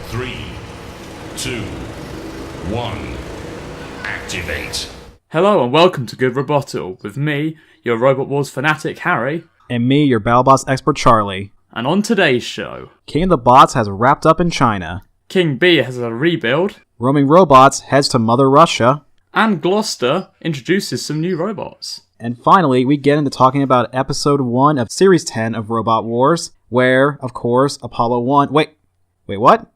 3, 2, 1, activate. Hello and welcome to Good Robottal, with me, your Robot Wars fanatic Harry. And me, your BattleBots expert Charlie. And on today's show, King of the Bots has wrapped up in China. King Bee has a rebuild. Roaming Robots heads to Mother Russia. And Gloucester introduces some new robots. And finally, we get into talking about Episode 1 of Series 10 of Robot Wars, where, of course, Apollo 1... Wait, what?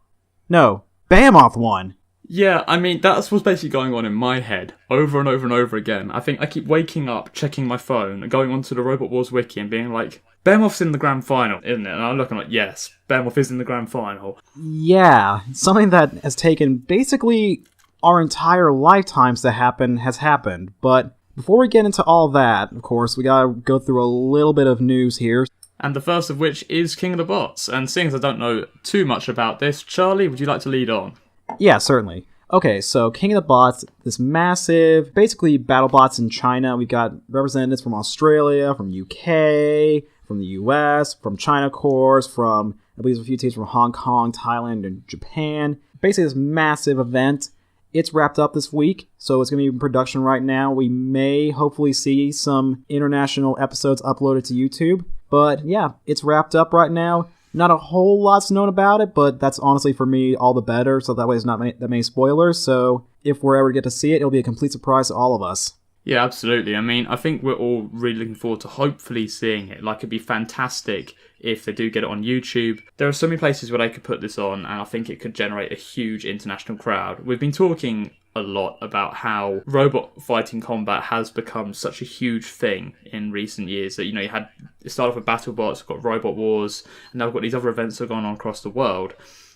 No, Behemoth won! Yeah, I mean, that's what's basically going on in my head, over and over and over again. I think I keep waking up, checking my phone, and going onto the Robot Wars wiki and being like, Behemoth's in the grand final, isn't it? And I'm looking like, yes, Behemoth is in the grand final. Yeah, something that has taken basically our entire lifetimes to happen has happened. But before we get into all that, of course, we gotta go through a little bit of news here. And the first of which is King of the Bots. And seeing as I don't know too much about this, Charlie, would you like to lead on? Yeah, certainly. Okay, so King of the Bots, this massive, basically BattleBots in China. We've got representatives from Australia, from UK, from the US, from China, of course, from, I believe, a few teams from Hong Kong, Thailand, and Japan. Basically, this massive event. It's wrapped up this week, so it's going to be in production right now. We may hopefully see some international episodes uploaded to YouTube. But yeah, it's wrapped up right now. Not a whole lot's known about it, but that's honestly for me all the better, so that way it's not that many spoilers. So if we're ever to get to see it, it'll be a complete surprise to all of us. Yeah, absolutely. I mean, I think we're all really looking forward to hopefully seeing it. Like, it'd be fantastic if they do get it on YouTube. There are so many places where they could put this on, and I think it could generate a huge international crowd. We've been talking a lot about how robot fighting combat has become such a huge thing in recent years that, you know, it started off with BattleBots, got Robot Wars, and now we've got these other events that have gone on across the world.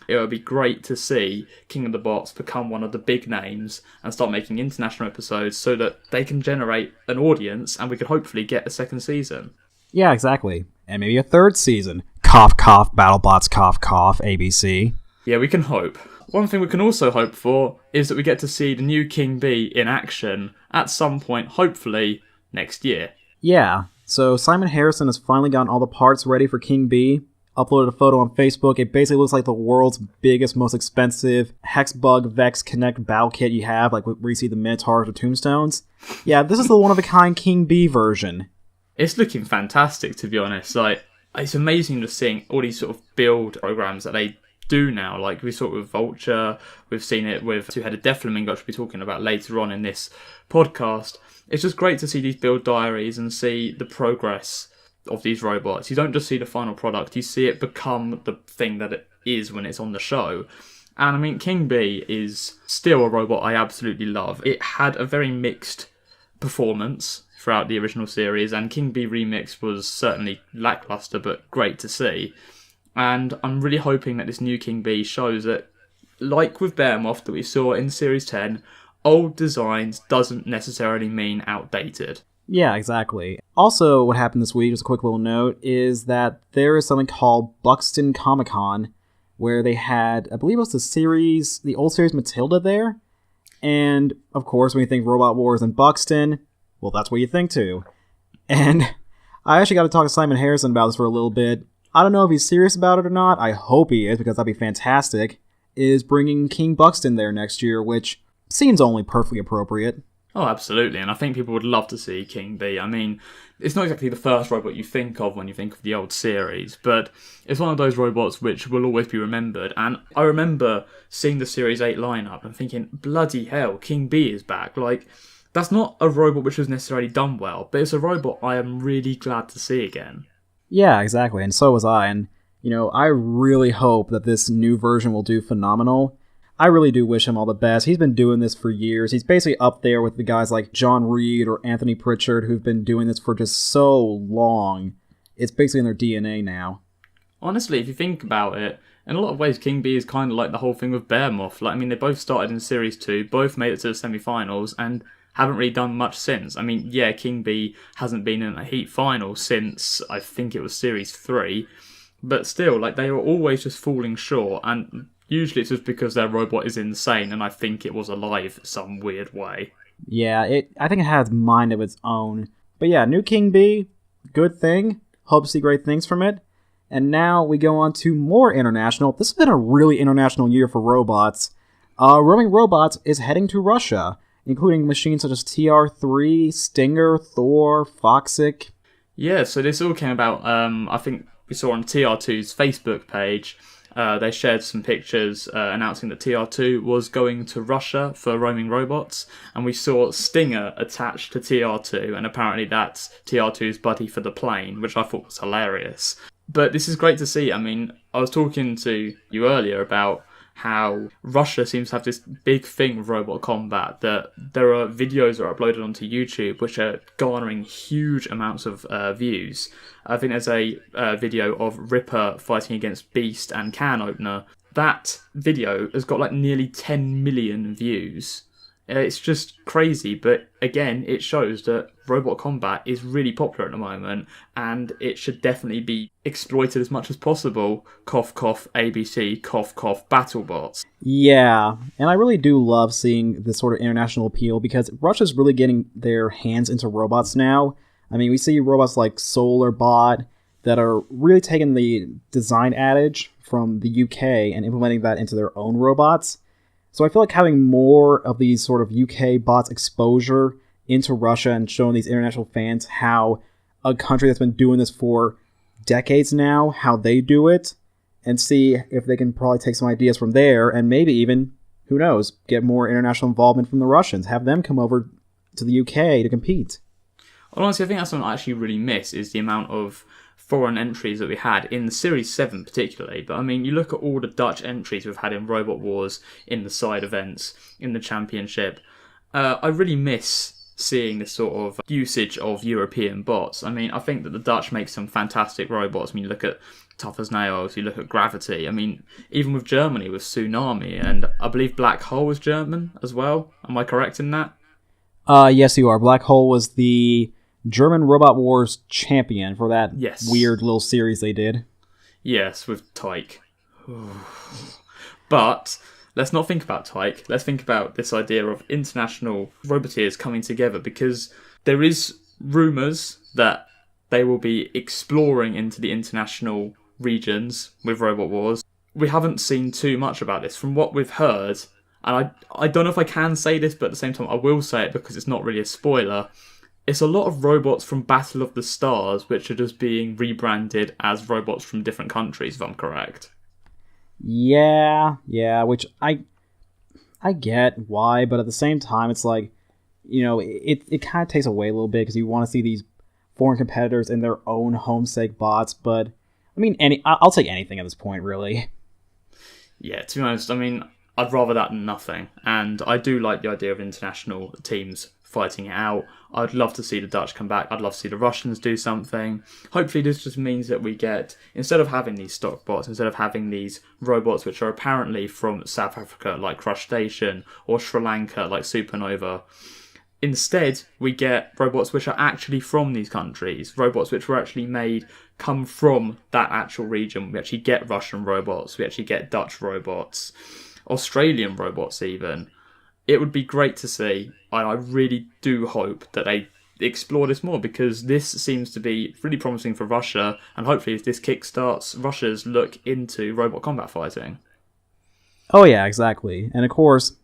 It would be great to see King of the Bots become one of the big names and start making international episodes so that they can generate an audience and we could hopefully get a second season. Yeah, exactly. And maybe a third season. Cough, cough, BattleBots, cough, cough, ABC. Yeah, we can hope. One thing we can also hope for is that we get to see the new King Bee in action at some point, hopefully, next year. Yeah, so Simon Harrison has finally gotten all the parts ready for King Bee. Uploaded a photo on Facebook. It basically looks like the world's biggest, most expensive Hexbug Vex Connect battle kit you have, like where you see the Minotaurs or Tombstones. Yeah, this is the one-of-a-kind King Bee version. It's looking fantastic, to be honest. Like, it's amazing just seeing all these sort of build programs that they do now. Like, we saw it with Vulture, we've seen it with Two-Headed Death Flamingo, which we'll be talking about later on in this podcast. It's just great to see these build diaries and see the progress of these robots. You don't just see the final product, you see it become the thing that it is when it's on the show. And I mean, King Bee is still a robot I absolutely love. It had a very mixed performance throughout the original series, and King Bee Remix was certainly lackluster, but great to see. And I'm really hoping that this new King Bee shows that, like with Behemoth that we saw in Series 10, old designs doesn't necessarily mean outdated. Yeah, exactly. Also, what happened this week, just a quick little note, is that there is something called Buxton Comic-Con, where they had, I believe it was the old series Matilda there. And, of course, when you think Robot Wars and Buxton, well, that's what you think too. And I actually got to talk to Simon Harrison about this for a little bit. I don't know if he's serious about it or not. I hope he is, because that'd be fantastic. Is bringing King Buxton there next year, which seems only perfectly appropriate. Oh, absolutely, and I think people would love to see King Bee. I mean, it's not exactly the first robot you think of when you think of the old series, but it's one of those robots which will always be remembered. And I remember seeing the Series 8 lineup and thinking, bloody hell, King Bee is back. Like, that's not a robot which was necessarily done well, but it's a robot I am really glad to see again. Yeah, exactly, and so was I. And, you know, I really hope that this new version will do phenomenal. I really do wish him all the best. He's been doing this for years. He's basically up there with the guys like John Reed or Anthony Pritchard who've been doing this for just so long. It's basically in their DNA now. Honestly, if you think about it, in a lot of ways King Bee is kind of like the whole thing with Behemoth. Like, I mean, they both started in Series 2, both made it to the semi-finals, and haven't really done much since. I mean, yeah, King Bee hasn't been in a heat final since, I think it was Series 3, but still, like, they were always just falling short, and usually it's just because their robot is insane, and I think it was alive some weird way. Yeah, I think it has a mind of its own. But yeah, new King Bee, good thing. Hope to see great things from it. And now we go on to more international. This has been a really international year for robots. Roaming Robots is heading to Russia, including machines such as TR3, Stinger, Thor, Foxic. Yeah, so this all came about, I think we saw on TR2's Facebook page. They shared some pictures announcing that TR2 was going to Russia for roaming robots, and we saw Stinger attached to TR2, and apparently that's TR2's buddy for the plane, which I thought was hilarious. But this is great to see. I mean, I was talking to you earlier about how Russia seems to have this big thing with robot combat, that there are videos that are uploaded onto YouTube which are garnering huge amounts of views. I think there's a video of Ripper fighting against Beast and Can Opener. That video has got like nearly 10 million views. It's just crazy, but again, it shows that robot combat is really popular at the moment, and it should definitely be exploited as much as possible. Cough, cough, ABC, cough, cough, BattleBots. Yeah, and I really do love seeing this sort of international appeal, because Russia's really getting their hands into robots now. I mean, we see robots like SolarBot that are really taking the design adage from the UK and implementing that into their own robots. So I feel like having more of these sort of UK bots exposure into Russia and showing these international fans how a country that's been doing this for decades now, how they do it, and see if they can probably take some ideas from there and maybe even, who knows, get more international involvement from the Russians, have them come over to the UK to compete. Honestly, I think that's something I actually really miss, is the amount of foreign entries that we had in the Series 7 particularly. But I mean, you look at all the Dutch entries we've had in Robot Wars, in the side events, in the Championship. I really miss seeing this sort of usage of European bots. I mean, I think that the Dutch make some fantastic robots. I mean, you look at Tough as Nails, you look at Gravity. I mean, even with Germany, with Tsunami, and I believe Black Hole was German as well. Am I correct in that? Yes, you are. Black Hole was the German Robot Wars champion for that weird little series they did. Yes, with Tyke. But let's not think about Tyke. Let's think about this idea of international roboteers coming together, because there is rumours that they will be exploring into the international regions with Robot Wars. We haven't seen too much about this. From what we've heard, and I don't know if I can say this, but at the same time I will say it because it's not really a spoiler, it's a lot of robots from Battle of the Stars which are just being rebranded as robots from different countries, if I'm correct. Yeah, which I get why, but at the same time, it's like, you know, it kind of takes away a little bit, because you want to see these foreign competitors in their own homesake bots, but, I mean, I'll take anything at this point, really. Yeah, to be honest, I mean, I'd rather that than nothing, and I do like the idea of international teams fighting it out. I'd love to see the Dutch come back. I'd love to see the Russians do something. Hopefully this just means that we get, instead of having these stock bots, instead of having these robots which are apparently from South Africa like Crushstation, or Sri Lanka like Supernova, instead we get robots which are actually from these countries, robots which were actually made, come from that actual region. We actually get Russian robots, we actually get Dutch robots, Australian robots even. It would be great to see, and I really do hope that they explore this more, because this seems to be really promising for Russia, and hopefully this kickstarts Russia's look into robot combat fighting. Oh yeah, exactly. And of course,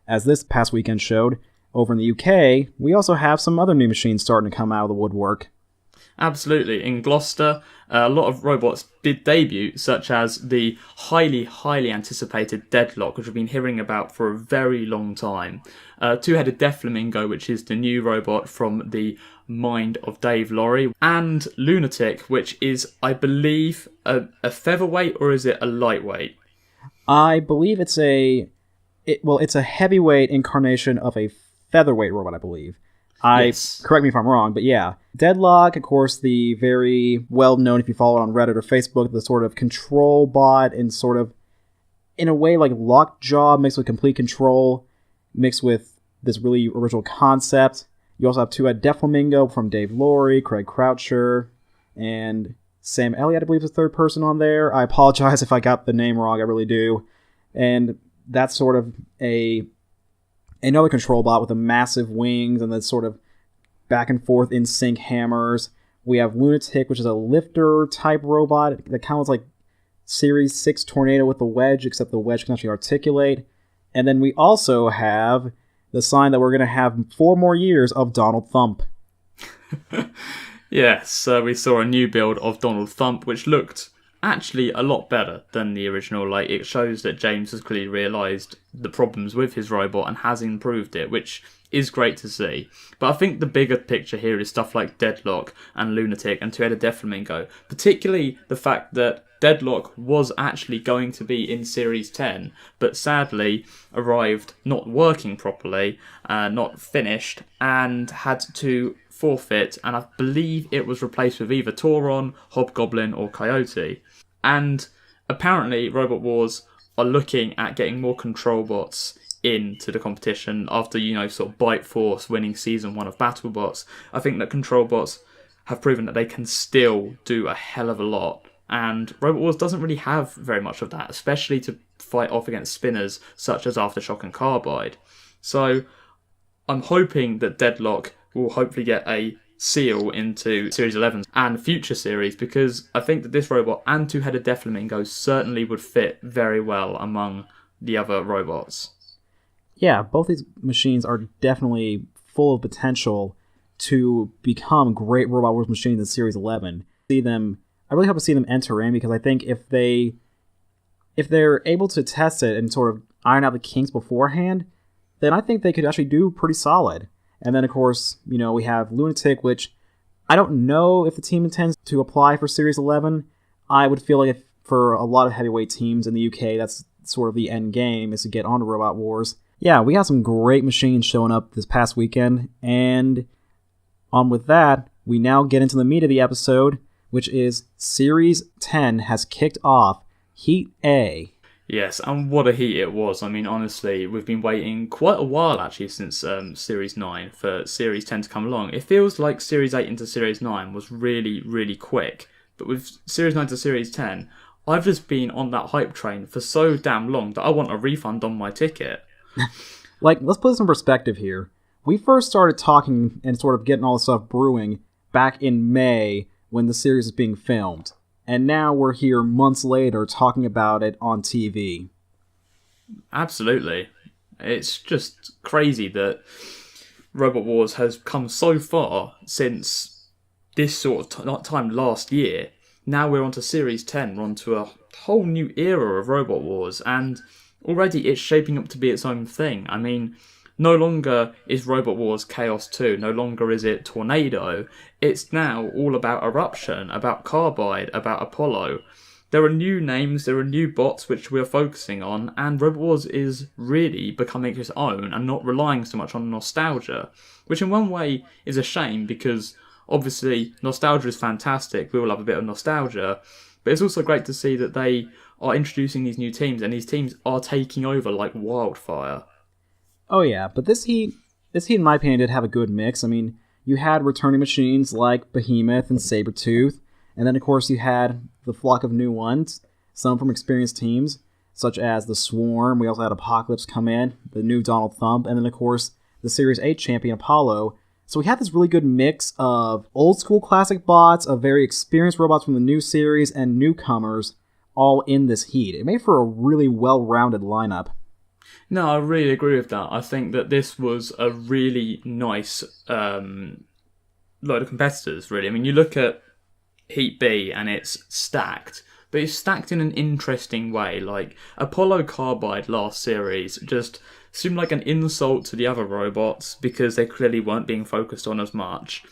as this past weekend showed, over in the UK, we also have some other new machines starting to come out of the woodwork. Absolutely. In Gloucester, a lot of robots did debut, such as the highly, highly anticipated Deadlock, which we've been hearing about for a very long time. Two-headed Death Flamingo, which is the new robot from the mind of Dave Laurie. And Lunatic, which is, I believe, a featherweight, or is it a lightweight? I believe it's a heavyweight incarnation of a featherweight robot, I believe. Yes. Correct me if I'm wrong, but yeah. Deadlock, of course, the very well-known, if you follow it on Reddit or Facebook, the sort of control bot, and sort of, in a way, like Lockjaw mixed with Complete Control, mixed with this really original concept. You also have Two-Head Death Flamingo from Dave Laurie, Craig Croucher, and Sam Elliott, I believe, is the third person on there. I apologize if I got the name wrong, I really do. And that's sort of another control bot with a massive wings and then sort of back and forth in sync hammers, We have Lunatic, which is a lifter type robot that kind of like Series 6 Tornado with the wedge, except the wedge can actually articulate. And then we also have the sign that we're going to have 4 more years of Donald Thump. Yes, we saw a new build of Donald Thump, which looked actually a lot better than the original. Like, it shows that James has clearly realised the problems with his robot and has improved it, which is great to see. But I think the bigger picture here is stuff like Deadlock and Lunatic and Two-Headed Deathflamingo, particularly the fact that Deadlock was actually going to be in Series 10, but sadly arrived not working properly, not finished, and had to forfeit, and I believe it was replaced with either Tauron, Hobgoblin or Coyote. And apparently Robot Wars are looking at getting more control bots into the competition after, sort of Bite Force winning Season 1 of BattleBots. I think that control bots have proven that they can still do a hell of a lot, and Robot Wars doesn't really have very much of that, especially to fight off against spinners such as Aftershock and Carbide. So I'm hoping that Deadlock will hopefully get a seal into Series 11 and future series, because I think that this robot and Two-Headed Deathflamingo certainly would fit very well among the other robots. Yeah, both these machines are definitely full of potential to become great Robot Wars machines in Series 11. I really hope to see them enter in, because I think if they're able to test it and sort of iron out the kinks beforehand, then I think they could actually do pretty solid. And then, of course, we have Lunatic, which I don't know if the team intends to apply for Series 11. I would feel like for a lot of heavyweight teams in the UK, that's sort of the end game, is to get onto Robot Wars. Yeah, we got some great machines showing up this past weekend. And on with that, we now get into the meat of the episode, which is Series 10 has kicked off, Heat A. Yes, and what a heat it was. I mean, honestly, we've been waiting quite a while, actually, since Series 9 for Series 10 to come along. It feels like Series 8 into Series 9 was really, really quick. But with Series 9 to Series 10, I've just been on that hype train for so damn long that I want a refund on my ticket. Let's put this in perspective here. We first started talking and sort of getting all this stuff brewing back in May when the series is being filmed. And now we're here months later talking about it on TV. Absolutely. It's just crazy that Robot Wars has come so far since this sort of time last year. Now we're on to Series 10, we're on to a whole new era of Robot Wars, and already it's shaping up to be its own thing. I mean, no longer is Robot Wars Chaos 2, no longer is it Tornado. It's now all about Eruption, about Carbide, about Apollo. There are new names, there are new bots which we are focusing on, and Robot Wars is really becoming its own and not relying so much on nostalgia, which in one way is a shame, because obviously nostalgia is fantastic, we all have a bit of nostalgia, but it's also great to see that they are introducing these new teams, and these teams are taking over like wildfire. Oh yeah, but this heat, in my opinion, did have a good mix. I mean, you had returning machines like Behemoth and Sabretooth, and then of course you had the flock of new ones, some from experienced teams, such as the Swarm. We also had Apocalypse come in, the new Donald Thump, and then of course the Series 8 champion Apollo. So we had this really good mix of old school classic bots, of very experienced robots from the new series, and newcomers all in this heat. It made for a really well-rounded lineup. No, I really agree with that. I think that this was a really nice load of competitors, really. I mean, you look at Heat B and it's stacked, but it's stacked in an interesting way. Like, Apollo Carbide last series just seemed like an insult to the other robots because they clearly weren't being focused on as much.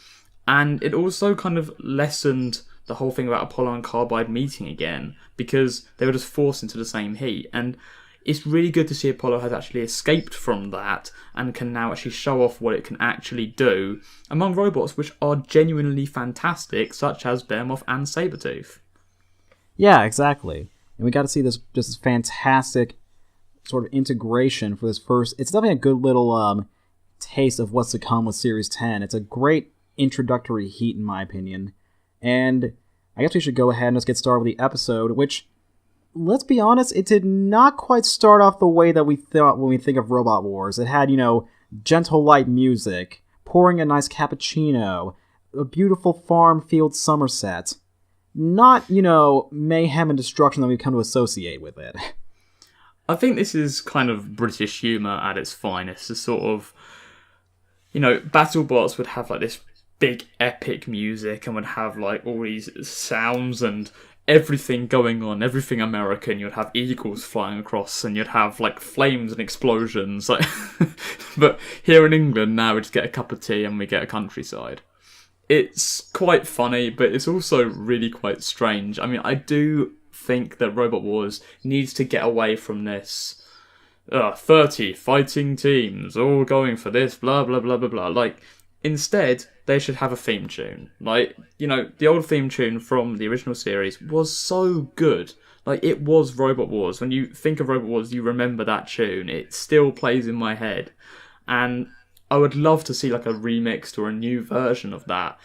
And it also kind of lessened the whole thing about Apollo and Carbide meeting again, because they were just forced into the same heat. And it's really good to see Apollo has actually escaped from that and can now actually show off what it can actually do among robots which are genuinely fantastic, such as Behemoth and Sabretooth. Yeah, exactly. And we got to see this fantastic sort of integration for this first. It's definitely a good little taste of what's to come with Series 10. It's a great introductory heat, in my opinion. And I guess we should go ahead and just get started with the episode, which, let's be honest, it did not quite start off the way that we thought when we think of Robot Wars. It had, gentle light music, pouring a nice cappuccino, a beautiful farm field Somerset. Not, mayhem and destruction that we've come to associate with it. I think this is kind of British humour at its finest. The sort of, BattleBots would have like this big epic music and would have like all these sounds and everything going on, everything American. You'd have eagles flying across and you'd have like flames and explosions. Like, but here in England now we just get a cup of tea and we get a countryside. It's quite funny, but it's also really quite strange. I mean, I do think that Robot Wars needs to get away from this 30 fighting teams all going for this, blah, blah, blah, blah, blah. Like, instead, they should have a theme tune. Like, the old theme tune from the original series was so good. Like, it was Robot Wars. When you think of Robot Wars, you remember that tune. It still plays in my head. And I would love to see like a remixed or a new version of that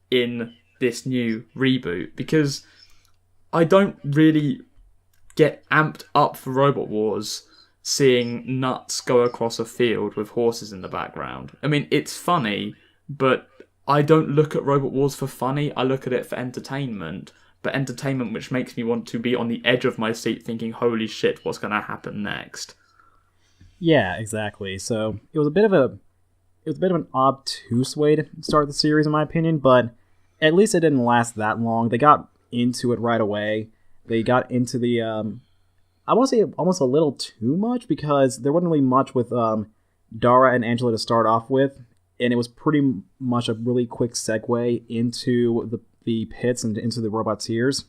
in this new reboot, because I don't really get amped up for Robot Wars seeing nuts go across a field with horses in the background. I mean, it's funny, but I don't look at Robot Wars for funny. I look at it for entertainment, but entertainment which makes me want to be on the edge of my seat thinking, holy shit, what's going to happen next? Yeah, exactly. So it was a bit of an obtuse way to start the series, in my opinion, but at least it didn't last that long. They got into it right away. They got into the, I want to say almost a little too much, because there wasn't really much with Dara and Angela to start off with, and it was pretty much a really quick segue into the pits and into the Roboteers.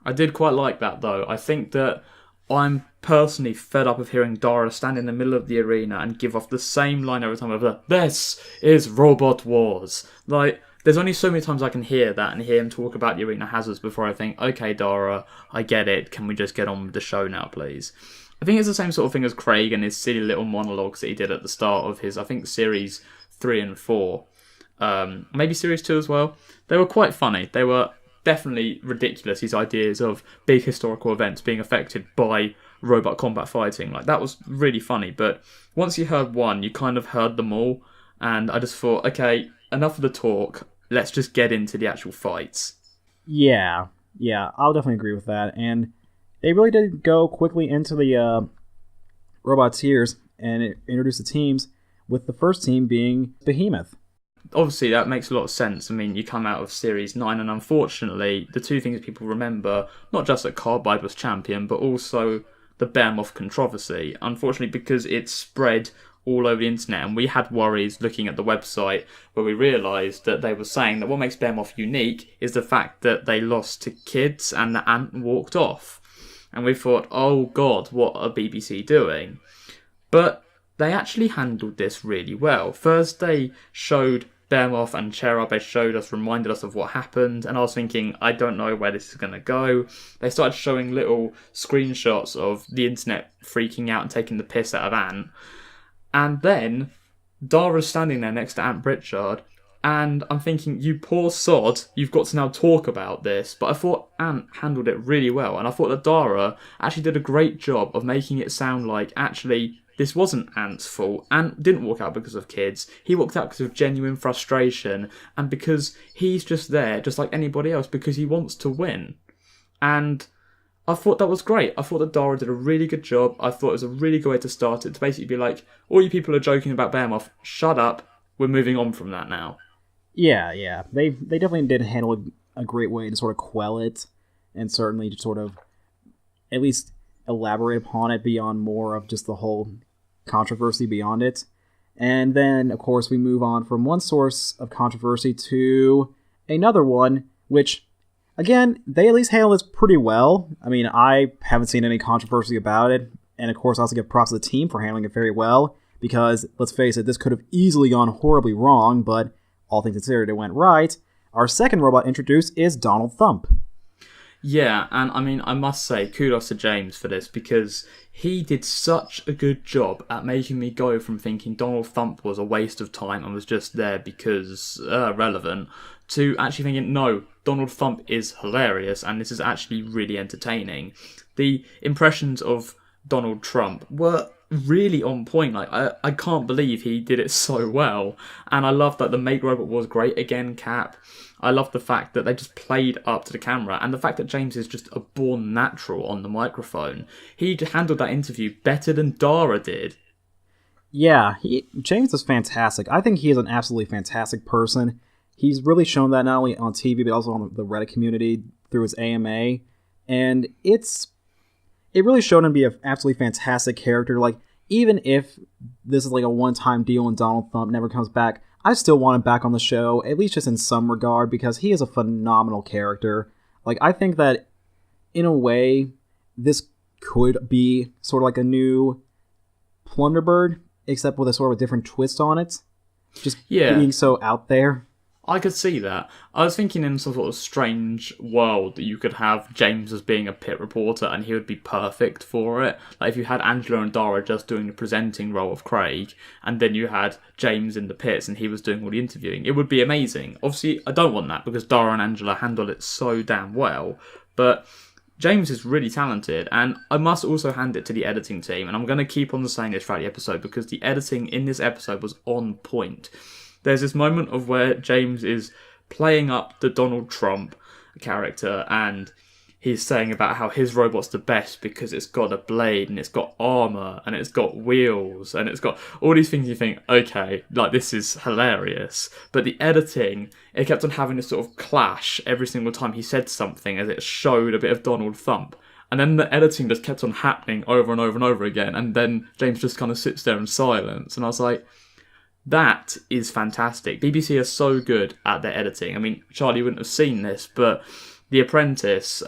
I did quite like that, though. I think that I'm personally fed up of hearing Dara stand in the middle of the arena and give off the same line every time of "This is Robot Wars." Like, there's only so many times I can hear that and hear him talk about the arena hazards before I think, okay, Dara, I get it. Can we just get on with the show now, please? I think it's the same sort of thing as Craig and his silly little monologues that he did at the start of his, I think, series 3 and 4. Maybe series 2 as well. They were quite funny. They were definitely ridiculous, these ideas of big historical events being affected by robot combat fighting. Like, that was really funny, but once you heard one, you kind of heard them all, and I just thought, okay, enough of the talk, let's just get into the actual fights. Yeah, I'll definitely agree with that, and they really did go quickly into the Roboteers and introduce the teams, with the first team being Behemoth. Obviously, that makes a lot of sense. I mean, you come out of Series 9, and unfortunately, the two things people remember, not just that Carbide was champion, but also the Behemoth controversy. Unfortunately, because it spread all over the internet, and we had worries looking at the website where we realised that they were saying that what makes Behemoth unique is the fact that they lost to kids and the ant walked off. And we thought, oh god, what are BBC doing? But they actually handled this really well. First, they showed Behemoth and Cherub, reminded us of what happened, and I was thinking, I don't know where this is going to go. They started showing little screenshots of the internet freaking out and taking the piss out of Ant, and then Dara's standing there next to Ant Pritchard, and I'm thinking, you poor sod, you've got to now talk about this. But I thought Ant handled it really well, and I thought that Dara actually did a great job of making it sound like, actually, this wasn't Ant's fault. Ant didn't walk out because of kids. He walked out because of genuine frustration, and because he's just there, just like anybody else, because he wants to win. And I thought that was great. I thought that Dara did a really good job. I thought it was a really good way to start it, to basically be like, all you people are joking about Behemoth, shut up, we're moving on from that now. Yeah. They definitely did handle it a great way to sort of quell it, and certainly to sort of at least elaborate upon it beyond more of just the whole controversy beyond it. And then, of course, we move on from one source of controversy to another one, which, again, they at least handle this pretty well. I mean, I haven't seen any controversy about it, and of course I also give props to the team for handling it very well, because, let's face it, this could have easily gone horribly wrong, but all things considered, it went right. Our second robot introduced is Donald Thump. Yeah, and I mean, I must say, kudos to James for this, because he did such a good job at making me go from thinking Donald Thump was a waste of time and was just there because relevant, to actually thinking, no, Donald Thump is hilarious and this is actually really entertaining. The impressions of Donald Trump were really on point. Like, I can't believe he did it so well. And I love that the Make Robot was great again, Cap. I love the fact that they just played up to the camera, and the fact that James is just a born natural on the microphone. He handled that interview better than Dara did. Yeah, James is fantastic. I think he is an absolutely fantastic person. He's really shown that not only on TV, but also on the Reddit community through his AMA. And it really showed him to be an absolutely fantastic character. Like, even if this is like a one-time deal and Donald Thump never comes back, I still want him back on the show, at least just in some regard, because he is a phenomenal character. Like, I think that, in a way, this could be sort of like a new Plunderbird, except with a sort of a different twist on it. Just being so out there. I could see that. I was thinking in some sort of strange world that you could have James as being a pit reporter and he would be perfect for it. Like if you had Angela and Dara just doing the presenting role of Craig, and then you had James in the pits and he was doing all the interviewing. It would be amazing. Obviously, I don't want that because Dara and Angela handle it so damn well. But James is really talented, and I must also hand it to the editing team, and I'm going to keep on saying this throughout the episode because the editing in this episode was on point. There's this moment of where James is playing up the Donald Trump character, and he's saying about how his robot's the best because it's got a blade, and it's got armour, and it's got wheels, and it's got all these things you think, okay, like this is hilarious. But the editing, it kept on having this sort of clash every single time he said something as it showed a bit of Donald Thump. And then the editing just kept on happening over and over and over again, and then James just kind of sits there in silence, and I was like, that is fantastic. BBC are so good at their editing. I mean, Charlie wouldn't have seen this, but The Apprentice,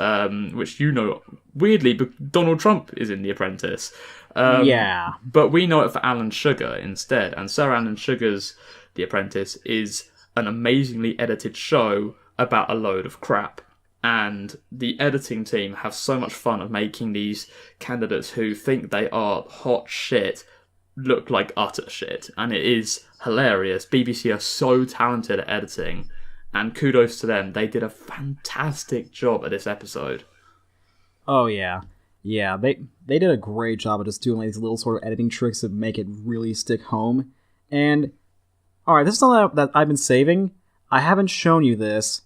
which you know, weirdly, Donald Trump is in The Apprentice. Yeah. But we know it for Alan Sugar instead. And Sir Alan Sugar's The Apprentice is an amazingly edited show about a load of crap. And the editing team have so much fun of making these candidates who think they are hot shit look like utter shit, and it is hilarious. BBC are so talented at editing, and kudos to them. They did a fantastic job at this episode. Oh yeah, they did a great job of just doing like these little sort of editing tricks that make it really stick home. And all right, this is something that I've been saving. I haven't shown you this.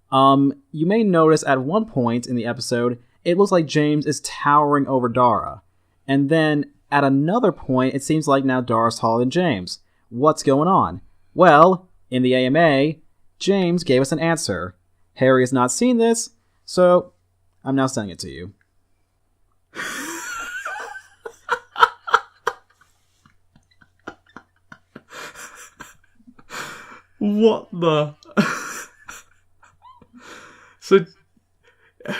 You may notice at one point in the episode, it looks like James is towering over Dara, and then at another point, it seems like now Dara's taller than James. What's going on? Well, in the AMA, James gave us an answer. Harry has not seen this, so I'm now sending it to you. What the... So,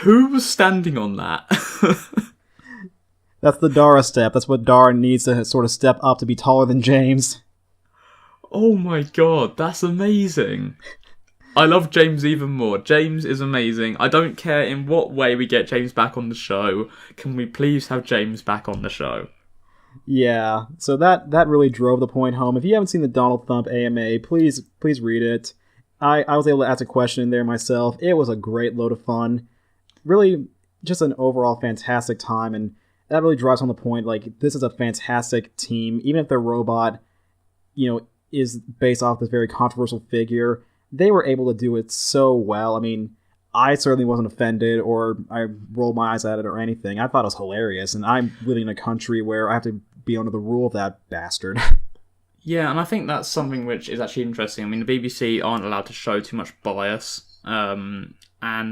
who was standing on that? That's the Dara step. That's what Dara needs to sort of step up to be taller than James. Oh my god, that's amazing. I love James even more. James is amazing. I don't care in what way we get James back on the show. Can we please have James back on the show? Yeah, so that really drove the point home. If you haven't seen the Donald Thump AMA, please read it. I was able to ask a question in there myself. It was a great load of fun. Really, just an overall fantastic time, and that really drives home the point. Like, this is a fantastic team. Even if their robot, is based off this very controversial figure, they were able to do it so well. I mean, I certainly wasn't offended or I rolled my eyes at it or anything. I thought it was hilarious, and I'm living in a country where I have to be under the rule of that bastard. Yeah, and I think that's something which is actually interesting. I mean, the BBC aren't allowed to show too much bias, and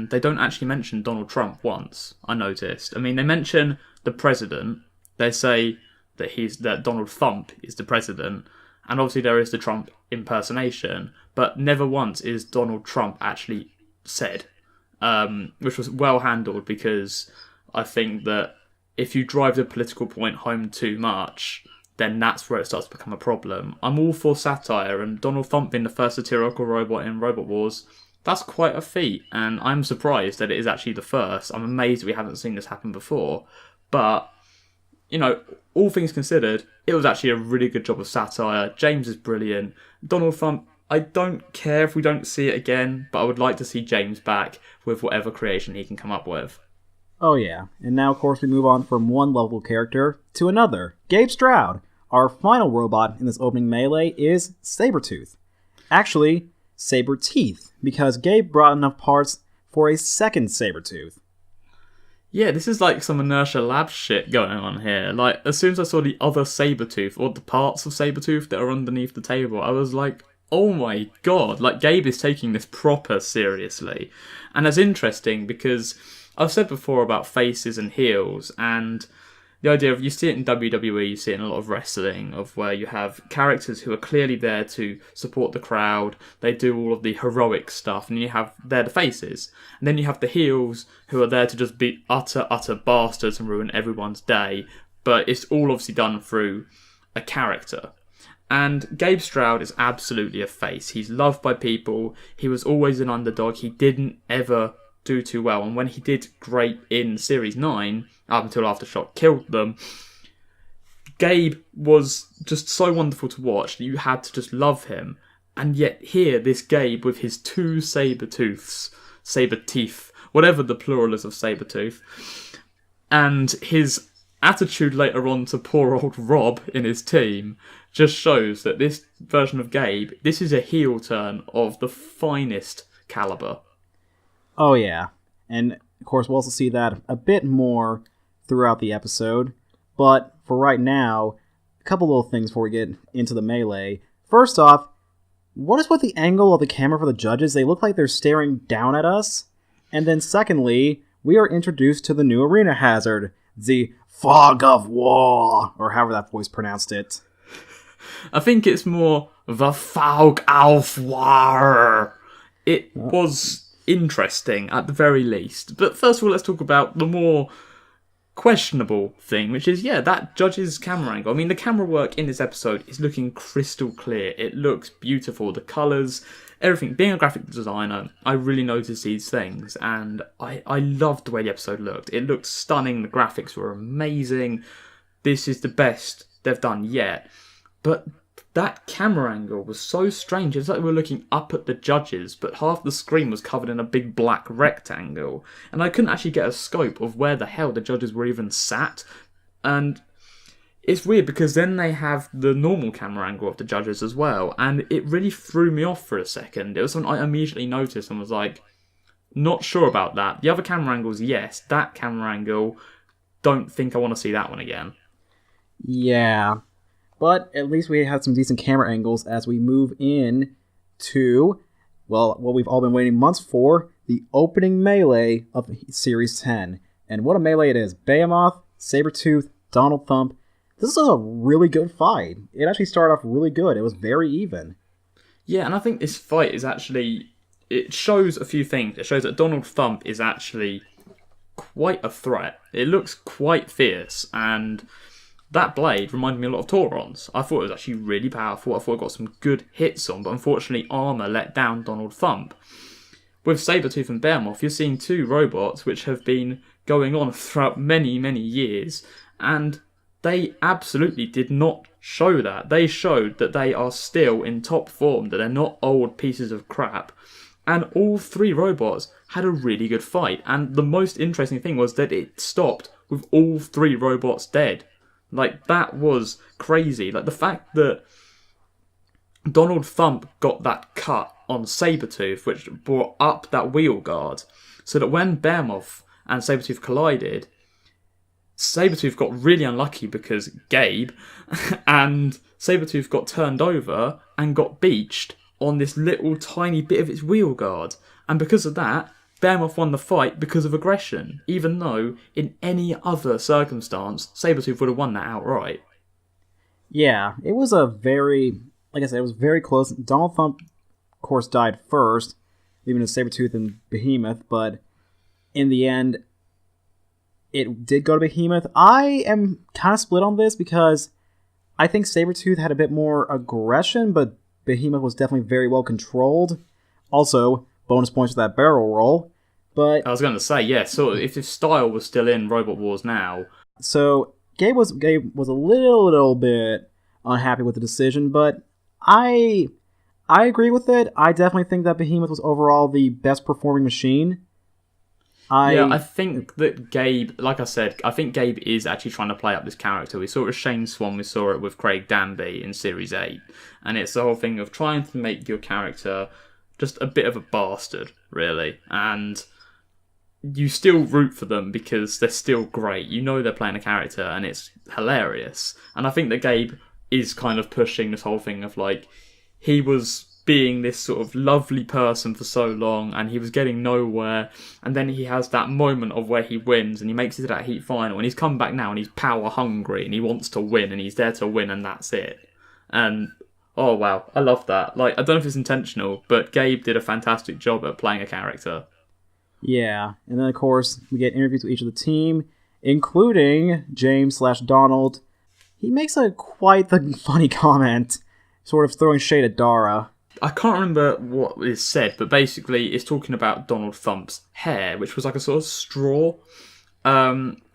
they don't actually mention Donald Trump once, I noticed. I mean, they mention the president. They say that Donald Thump is the president, and obviously there is the Trump impersonation, but never once is Donald Trump actually said, which was well handled, because I think that if you drive the political point home too much, then that's where it starts to become a problem. I'm all for satire, and Donald Thump being the first satirical robot in Robot Wars, that's quite a feat, and I'm surprised that it is actually the first. I'm amazed we haven't seen this happen before, but, all things considered, it was actually a really good job of satire. James is brilliant. Donald Thump, I don't care if we don't see it again, but I would like to see James back with whatever creation he can come up with. Oh yeah, and now of course we move on from one lovable character to another. Gabe Stroud. Our final robot in this opening melee is Sabretooth. Actually, Sabreteeth, because Gabe brought enough parts for a second Sabretooth. Yeah, this is like some Inertia Labs shit going on here. Like, as soon as I saw the other Sabretooth, or the parts of Sabretooth that are underneath the table, I was like, oh my god, like Gabe is taking this proper seriously. And that's interesting because I've said before about faces and heels, and the idea of, you see it in WWE, you see it in a lot of wrestling, of where you have characters who are clearly there to support the crowd, they do all of the heroic stuff, and they're the faces. And then you have the heels who are there to just be utter bastards and ruin everyone's day, but it's all obviously done through a character. And Gabe Stroud is absolutely a face. He's loved by people, he was always an underdog, he didn't ever do too well, and when he did great in Series 9, up until Aftershock killed them, Gabe was just so wonderful to watch that you had to just love him. And yet here, this Gabe with his two Sabretooths, Sabreteeth, whatever the plural is of Sabretooth, and his attitude later on to poor old Rob in his team, just shows that this version of Gabe, this is a heel turn of the finest caliber. Oh yeah, and of course we'll also see that a bit more throughout the episode, but for right now, a couple little things before we get into the melee. First off, what is with the angle of the camera for the judges? They look like they're staring down at us. And then secondly, we are introduced to the new arena hazard, the Fog of War, or however that voice pronounced it. I think it's more the Fog of War. It was interesting, at the very least. But first of all, let's talk about the more questionable thing, which is, that judge's camera angle. I mean, the camera work in this episode is looking crystal clear. It looks beautiful. The colours, everything. Being a graphic designer, I really noticed these things, and I loved the way the episode looked. It looked stunning. The graphics were amazing. This is the best they've done yet. But that camera angle was so strange. It's like we were looking up at the judges, but half the screen was covered in a big black rectangle. And I couldn't actually get a scope of where the hell the judges were even sat. And it's weird because then they have the normal camera angle of the judges as well. And it really threw me off for a second. It was something I immediately noticed and was like, not sure about that. The other camera angles, yes. That camera angle, don't think I want to see that one again. Yeah. But at least we had some decent camera angles as we move in to, well, what we've all been waiting months for, the opening melee of Series 10. And what a melee it is. Behemoth, Sabretooth, Donald Thump. This is a really good fight. It actually started off really good. It was very even. Yeah, and I think this fight is actually, it shows a few things. It shows that Donald Thump is actually quite a threat. It looks quite fierce, and that blade reminded me a lot of Tauron's. I thought it was actually really powerful. I thought it got some good hits on, but unfortunately armour let down Donald Thump. With Sabretooth and Behemoth, you're seeing two robots which have been going on throughout many, many years, and they absolutely did not show that. They showed that they are still in top form, that they're not old pieces of crap. And all three robots had a really good fight. And the most interesting thing was that it stopped with all three robots dead. Like, that was crazy. Like, the fact that Donald Thump got that cut on Sabretooth, which brought up that wheel guard, so that when Behemoth and Sabretooth collided, Sabretooth got really unlucky because Gabe, and Sabretooth got turned over and got beached on this little tiny bit of its wheel guard. And because of that, Behemoth won the fight because of aggression, even though in any other circumstance, Sabretooth would have won that outright. Yeah, it was a very, like I said, it was very close. Donald Thump, of course, died first, leaving his Sabretooth and Behemoth, but in the end, it did go to Behemoth. I am kind of split on this because I think Sabretooth had a bit more aggression, but Behemoth was definitely very well controlled. Also, bonus points for that barrel roll. But I was going to say, yeah, so if style was still in Robot Wars now. So Gabe was a little bit unhappy with the decision, but I agree with it. I definitely think that Behemoth was overall the best performing machine. I think that Gabe, like I said, I think Gabe is actually trying to play up this character. We saw it with Shane Swan, we saw it with Craig Danby in Series 8. And it's the whole thing of trying to make your character just a bit of a bastard, really. And you still root for them because they're still great. You know they're playing a character and it's hilarious. And I think that Gabe is kind of pushing this whole thing of like, he was being this sort of lovely person for so long and he was getting nowhere, and then he has that moment of where he wins and he makes it to that heat final and he's come back now and he's power hungry and he wants to win and he's there to win and that's it. And oh wow, I love that. Like, I don't know if it's intentional, but Gabe did a fantastic job at playing a character. Yeah, and then of course we get interviews with each of the team, including James/Donald. He makes quite the funny comment, sort of throwing shade at Dara. I can't remember what is said, but basically it's talking about Donald Thump's hair, which was like a sort of straw,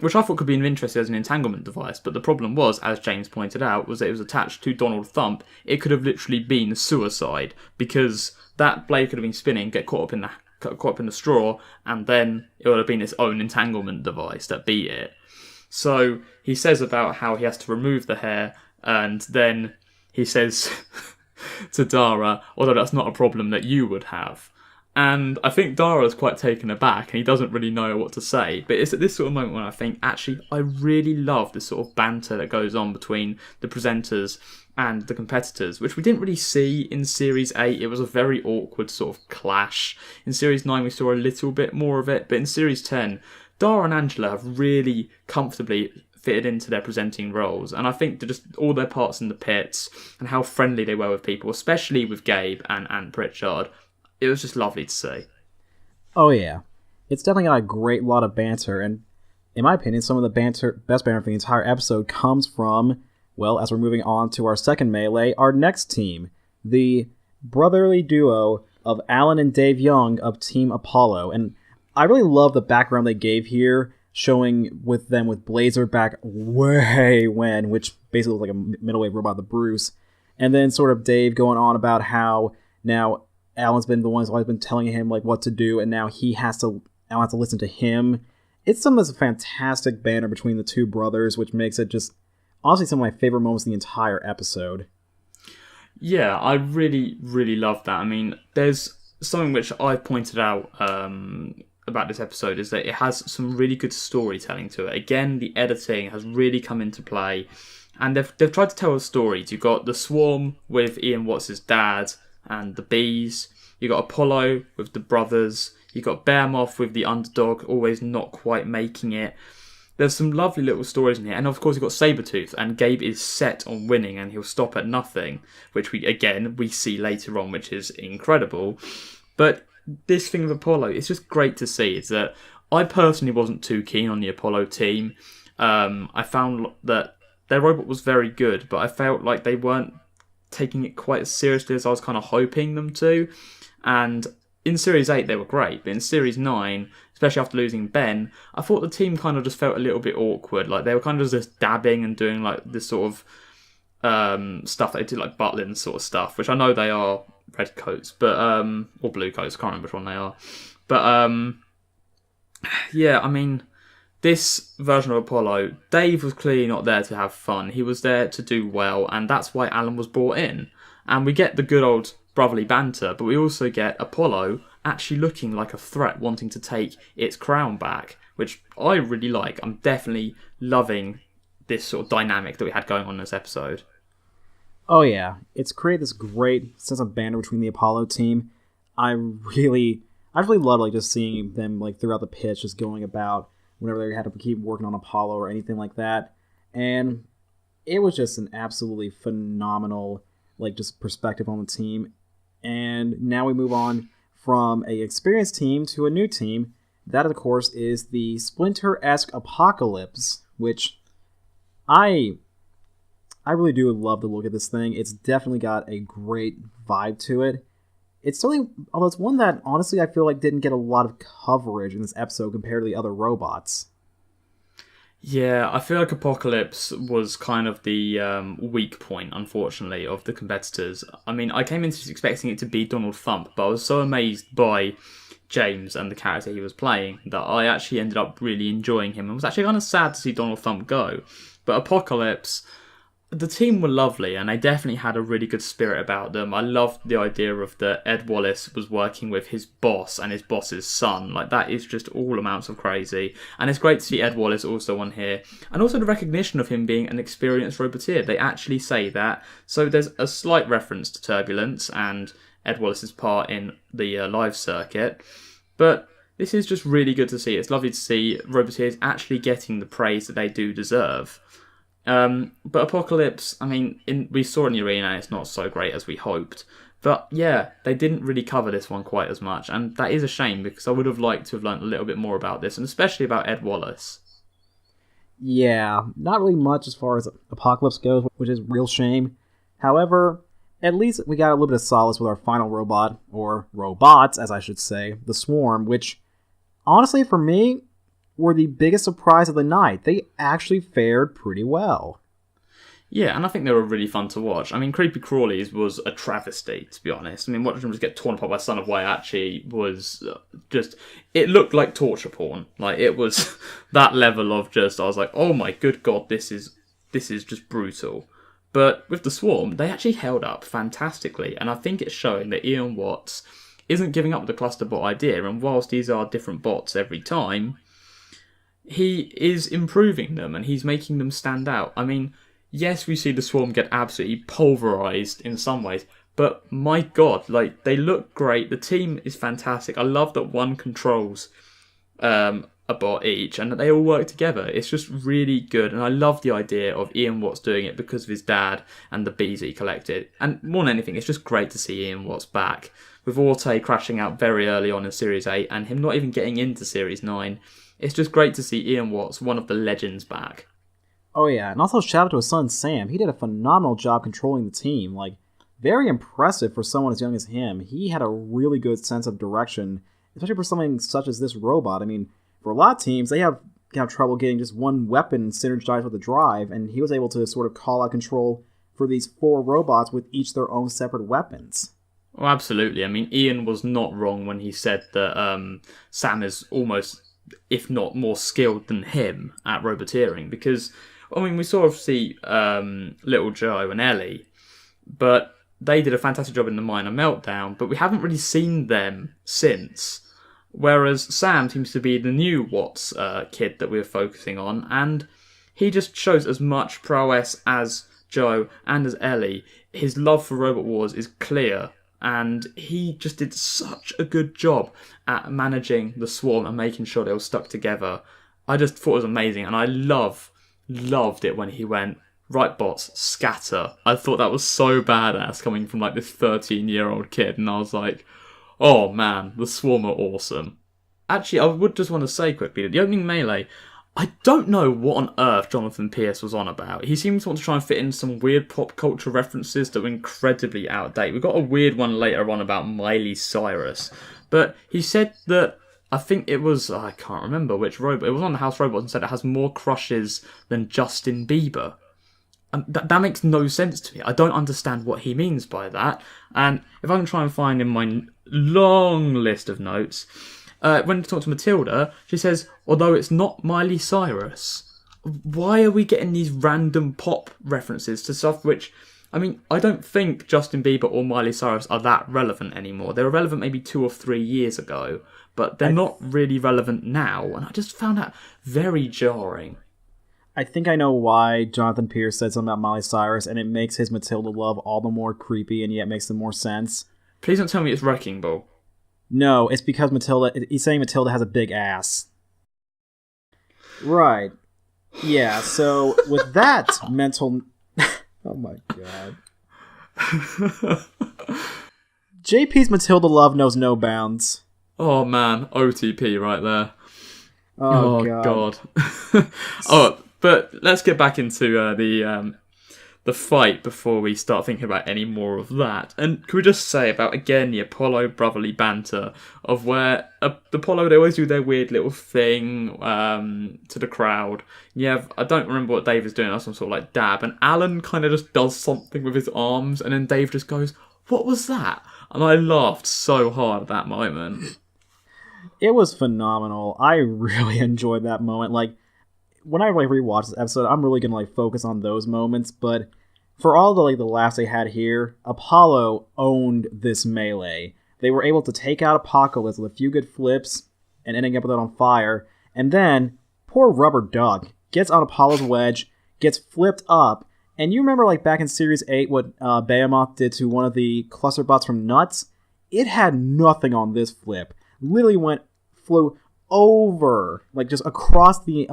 which I thought could be interesting as an entanglement device. But the problem was, as James pointed out, was that it was attached to Donald Thump. It could have literally been suicide because that blade could have been spinning, get caught up in the straw, and then it would have been its own entanglement device that beat it. So he says about how he has to remove the hair, and then he says to Dara, although that's not a problem that you would have. And I think Dara's quite taken aback and he doesn't really know what to say. But it's at this sort of moment when I think, actually, I really love this sort of banter that goes on between the presenters and the competitors, which we didn't really see in Series 8. It was a very awkward sort of clash. In Series 9 we saw a little bit more of it, but in Series 10, Dara and Angela have really comfortably fitted into their presenting roles, and I think just all their parts in the pits and how friendly they were with people, especially with Gabe and Ant Pritchard, it was just lovely to see. Oh yeah, it's definitely got a great lot of banter, and in my opinion, some of the best banter for the entire episode comes from, well, as we're moving on to our second melee, our next team, the brotherly duo of Alan and Dave Young of Team Apollo. And I really love the background they gave here, showing with them with Blazer back way when, which basically looked like a middleweight robot, the Bruce. And then sort of Dave going on about how now Alan's been the one who's always been telling him like what to do, and now Alan has to listen to him. It's some of this fantastic banter between the two brothers, which makes it just honestly some of my favorite moments in the entire episode. Yeah, I really, really love that. I mean, there's something which I've pointed out about this episode is that it has some really good storytelling to it. Again, the editing has really come into play, and they've tried to tell stories. You've got the Swarm with Ian Watts' dad and the bees. You've got Apollo with the brothers. You've got Behemoth with the underdog, always not quite making it. There's some lovely little stories in here, and of course you've got Sabretooth, and Gabe is set on winning, and he'll stop at nothing, which we see later on, which is incredible. But this thing of Apollo, it's just great to see. It's that I personally wasn't too keen on the Apollo team. I found that their robot was very good, but I felt like they weren't taking it quite as seriously as I was kind of hoping them to. And in Series 8 they were great, but in Series 9, especially after losing Ben, I thought the team kind of just felt a little bit awkward. Like they were kind of just dabbing and doing like this sort of stuff that they do, like Butlin sort of stuff, which I know they are red coats, but or blue coats, I can't remember which one they are. But yeah, I mean, this version of Apollo, Dave was clearly not there to have fun. He was there to do well, and that's why Alan was brought in. And we get the good old brotherly banter, but we also get Apollo actually looking like a threat, wanting to take its crown back, which I really like. I'm definitely loving this sort of dynamic that we had going on in this episode. Oh yeah, it's created this great sense of banter between the Apollo team. I really love like just seeing them like throughout the pitch, just going about whenever they had to keep working on Apollo or anything like that. And it was just an absolutely phenomenal like just perspective on the team. And now we move on from a experienced team to a new team. That, of course, is the Splinter-esque Apocalypse, which I really do love the look of this thing. It's definitely got a great vibe to it. It's certainly, although it's one that, honestly, I feel like didn't get a lot of coverage in this episode compared to the other robots. Yeah, I feel like Apocalypse was kind of the weak point, unfortunately, of the competitors. I mean, I came into this expecting it to be Donald Thump, but I was so amazed by James and the character he was playing that I actually ended up really enjoying him, and was actually kind of sad to see Donald Thump go. But Apocalypse, the team were lovely, and they definitely had a really good spirit about them. I loved the idea of that Ed Wallace was working with his boss and his boss's son. Like, that is just all amounts of crazy. And it's great to see Ed Wallace also on here. And also the recognition of him being an experienced Roboteer. They actually say that. So there's a slight reference to Turbulence and Ed Wallace's part in the live circuit. But this is just really good to see. It's lovely to see Roboteers actually getting the praise that they do deserve. But Apocalypse, I mean, we saw in the arena, it's not so great as we hoped. But yeah, they didn't really cover this one quite as much, and that is a shame because I would have liked to have learned a little bit more about this, and especially about Ed Wallace. Yeah, not really much as far as Apocalypse goes, which is a real shame. However, at least we got a little bit of solace with our final robot, or robots, as I should say, the Swarm, which, honestly, for me, were the biggest surprise of the night. They actually fared pretty well. Yeah, and I think they were really fun to watch. I mean, Creepy Crawlies was a travesty, to be honest. I mean, watching them just get torn apart by Son of Waiachi was just... It looked like torture porn. Like, it was that level of just... I was like, oh my good god, this is just brutal. But with the Swarm, they actually held up fantastically, and I think it's showing that Ian Watts isn't giving up the cluster bot idea, and whilst these are different bots every time, he is improving them and he's making them stand out. I mean, yes, we see the Swarm get absolutely pulverised in some ways, but my god, like, they look great. The team is fantastic. I love that one controls a bot each and that they all work together. It's just really good, and I love the idea of Ian Watts doing it because of his dad and the bees that he collected. And more than anything, it's just great to see Ian Watts back, with Orte crashing out very early on in Series 8 and him not even getting into Series 9. It's just great to see Ian Watts, one of the legends, back. Oh yeah, and also shout out to his son Sam. He did a phenomenal job controlling the team. Like, very impressive for someone as young as him. He had a really good sense of direction, especially for something such as this robot. I mean, for a lot of teams, they have trouble getting just one weapon synergized with the drive, and he was able to sort of call out control for these 4 robots with each their own separate weapons. Oh, absolutely. I mean, Ian was not wrong when he said that Sam is almost, if not more skilled than him at roboteering, because, I mean, we sort of see Little Joe and Ellie, but they did a fantastic job in the Minor Meltdown, but we haven't really seen them since. Whereas Sam seems to be the new Watts kid that we're focusing on, and he just shows as much prowess as Joe and as Ellie. His love for Robot Wars is clear, and he just did such a good job at managing the Swarm and making sure they all stuck together. I just thought it was amazing, and I loved it when he went, right bots, scatter. I thought that was so badass coming from like this 13-year-old kid, and I was like, oh man, the Swarm are awesome. Actually, I would just want to say quickly that the opening melee, I don't know what on earth Jonathan Pierce was on about. He seems to want to try and fit in some weird pop culture references that were incredibly out of date. We got a weird one later on about Miley Cyrus. But he said that, I think it was, I can't remember which robot, it was on the House Robots, and said it has more crushes than Justin Bieber. And that makes no sense to me. I don't understand what he means by that. And if I can try and find in my long list of notes, when I talk to Matilda, she says, although it's not Miley Cyrus. Why are we getting these random pop references to stuff which, I mean, I don't think Justin Bieber or Miley Cyrus are that relevant anymore. They were relevant maybe 2 or 3 years ago, but they're not really relevant now, and I just found that very jarring. I think I know why Jonathan Pierce said something about Miley Cyrus, and it makes his Matilda love all the more creepy, and yet makes the more sense. Please don't tell me it's Wrecking Ball. No, it's because he's saying Matilda has a big ass. Right. Yeah, so with that mental... Oh my god. JP's Matilda love knows no bounds. Oh man, OTP right there. Oh god. Oh, but let's get back into the fight before we start thinking about any more of that. And can we just say about, again, the Apollo brotherly banter of where Apollo, they always do their weird little thing to the crowd. Yeah, I don't remember what Dave is doing. That's some sort of like dab. And Alan kind of just does something with his arms, and then Dave just goes, what was that? And I laughed so hard at that moment. It was phenomenal. I really enjoyed that moment. Like, when I rewatch this episode, I'm really gonna focus on those moments. But for all the laughs they had here, Apollo owned this melee. They were able to take out Apocalypse with a few good flips and ending up with it on fire. And then poor Rubber Duck gets on Apollo's wedge, gets flipped up. And you remember back in Series 8 what Behemoth did to one of the cluster bots from Nuts? It had nothing on this flip. Literally flew over, just across the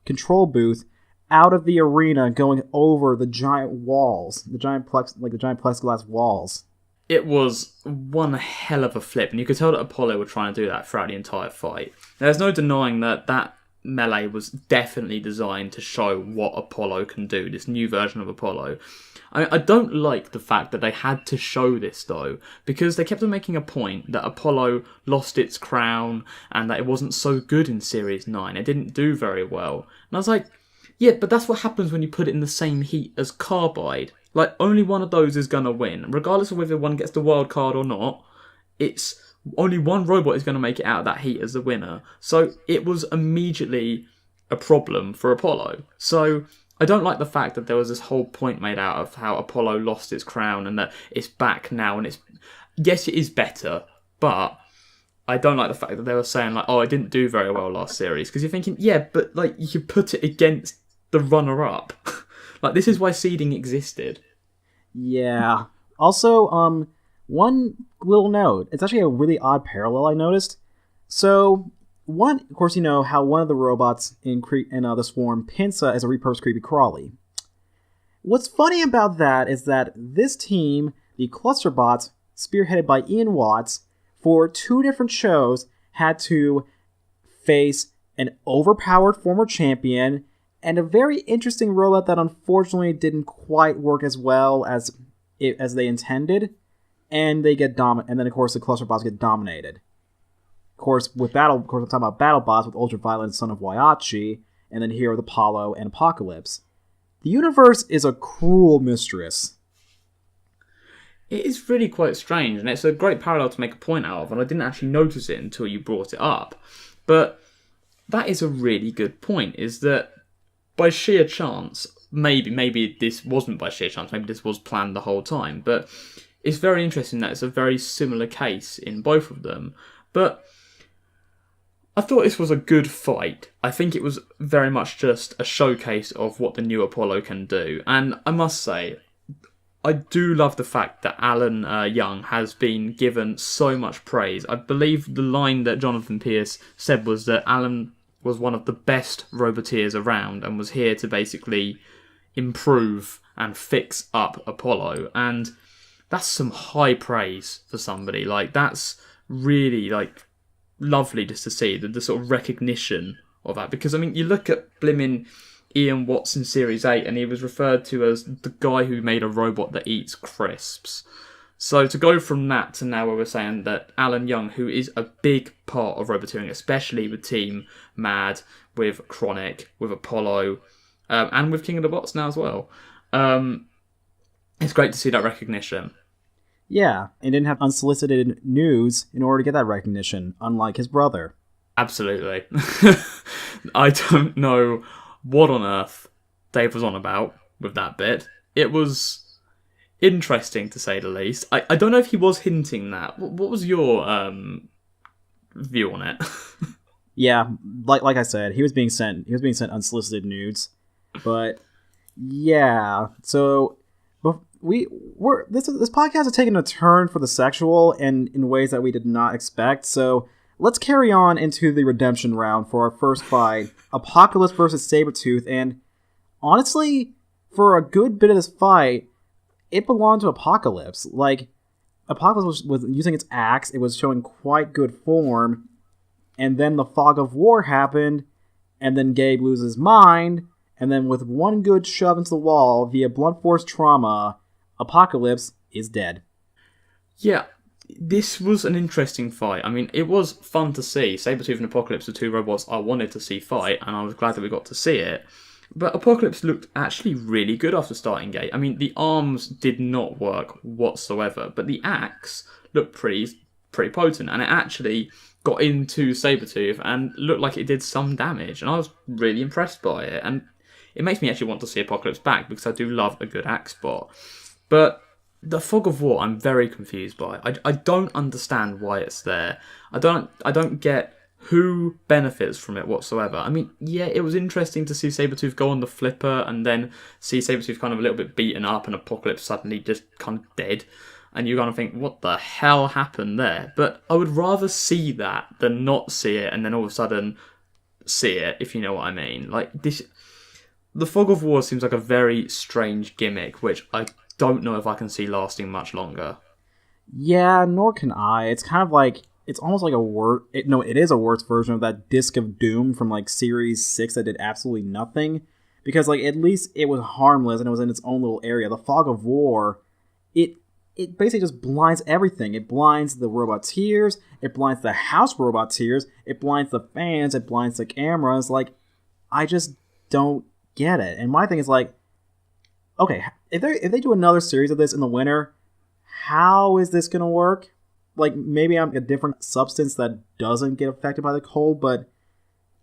control booth, out of the arena, going over the giant walls, the giant plexiglass walls. It was one hell of a flip, and you could tell that Apollo were trying to do that throughout the entire fight. There's no denying that melee was definitely designed to show what Apollo can do, this new version of Apollo. I don't like the fact that they had to show this, though, because they kept on making a point that Apollo lost its crown and that it wasn't so good in Series 9. It didn't do very well. And I was like, yeah, but that's what happens when you put it in the same heat as Carbide. Only one of those is going to win. Regardless of whether one gets the wild card or not, it's only one robot is going to make it out of that heat as the winner. So it was immediately a problem for Apollo. So I don't like the fact that there was this whole point made out of how Apollo lost its crown and that it's back now. And yes, it is better, but I don't like the fact that they were saying oh, it didn't do very well last series. Because you're thinking, yeah, but you could put it against the runner-up. This is why seeding existed. Yeah. Also, one little note. It's actually a really odd parallel I noticed. So, of course, you know how one of the robots in the Swarm, Pinsa, is a repurposed Creepy Crawly. What's funny about that is that this team, the Clusterbots, spearheaded by Ian Watts, for 2 different shows, had to face an overpowered former champion and a very interesting robot that unfortunately didn't quite work as well as they intended, and they get and then of course the Clusterbots get dominated. Of course, we're talking about BattleBots with Ultraviolet, Son of Waiachi, and then here with Apollo and Apocalypse. The universe is a cruel mistress. It is really quite strange, and it's a great parallel to make a point out of, and I didn't actually notice it until you brought it up. But that is a really good point, is that by sheer chance, maybe this wasn't by sheer chance, maybe this was planned the whole time, but it's very interesting that it's a very similar case in both of them. But I thought this was a good fight. I think it was very much just a showcase of what the new Apollo can do. And I must say, I do love the fact that Alan Young has been given so much praise. I believe the line that Jonathan Pierce said was that Alan was one of the best Roboteers around and was here to basically improve and fix up Apollo. And that's some high praise for somebody. That's really lovely just to see the sort of recognition of that. Because you look at blimmin' Ian Watts in Series 8 and he was referred to as the guy who made a robot that eats crisps. So to go from that to now where we're saying that Alan Young, who is a big part of Roboteering, especially with Team Mad, with Chronic, with Apollo, and with King of the Bots now as well, it's great to see that recognition. Yeah, and didn't have unsolicited news in order to get that recognition, unlike his brother. Absolutely. I don't know what on earth Dave was on about with that bit. It was interesting, to say the least. I don't know if he was hinting that. What was your view on it? Yeah, like I said, he was being sent unsolicited nudes. But yeah, so this podcast has taken a turn for the sexual and in ways that we did not expect. So let's carry on into the redemption round for our first fight, Apocalypse versus Sabretooth. And honestly, for a good bit of this fight, it belonged to Apocalypse. Apocalypse was using its axe, it was showing quite good form, and then the fog of war happened, and then Gabe loses his mind, and then with one good shove into the wall via blunt force trauma, Apocalypse is dead. Yeah, this was an interesting fight. It was fun to see. Sabretooth and Apocalypse are 2 robots I wanted to see fight, and I was glad that we got to see it. But Apocalypse looked actually really good after starting Gate. The arms did not work whatsoever, but the axe looked pretty potent, and it actually got into Sabretooth and looked like it did some damage, and I was really impressed by it. And it makes me actually want to see Apocalypse back, because I do love a good axe bot. But the Fog of War, I'm very confused by. I don't understand why it's there. I don't get who benefits from it whatsoever. I mean, yeah, it was interesting to see Sabretooth go on the flipper and then see Sabretooth kind of a little bit beaten up and Apocalypse suddenly just kind of dead. And you kind of think, what the hell happened there? But I would rather see that than not see it and then all of a sudden see it, if you know what I mean. Like, this, the Fog of War seems like a very strange gimmick, which I don't know if I can see lasting much longer. Yeah, nor can I. It's kind of like, it's almost like it is a worse version of that Disc of Doom from like Series 6 that did absolutely nothing. Because like at least it was harmless and it was in its own little area. The Fog of War, it basically just blinds everything. It blinds the Roboteers, it blinds the house Roboteers, it blinds the fans, it blinds the cameras. Like, I just don't get it. And my thing is like, okay, if they do another series of this in the winter, how is this going to work? Like, maybe I'm a different substance that doesn't get affected by the cold, but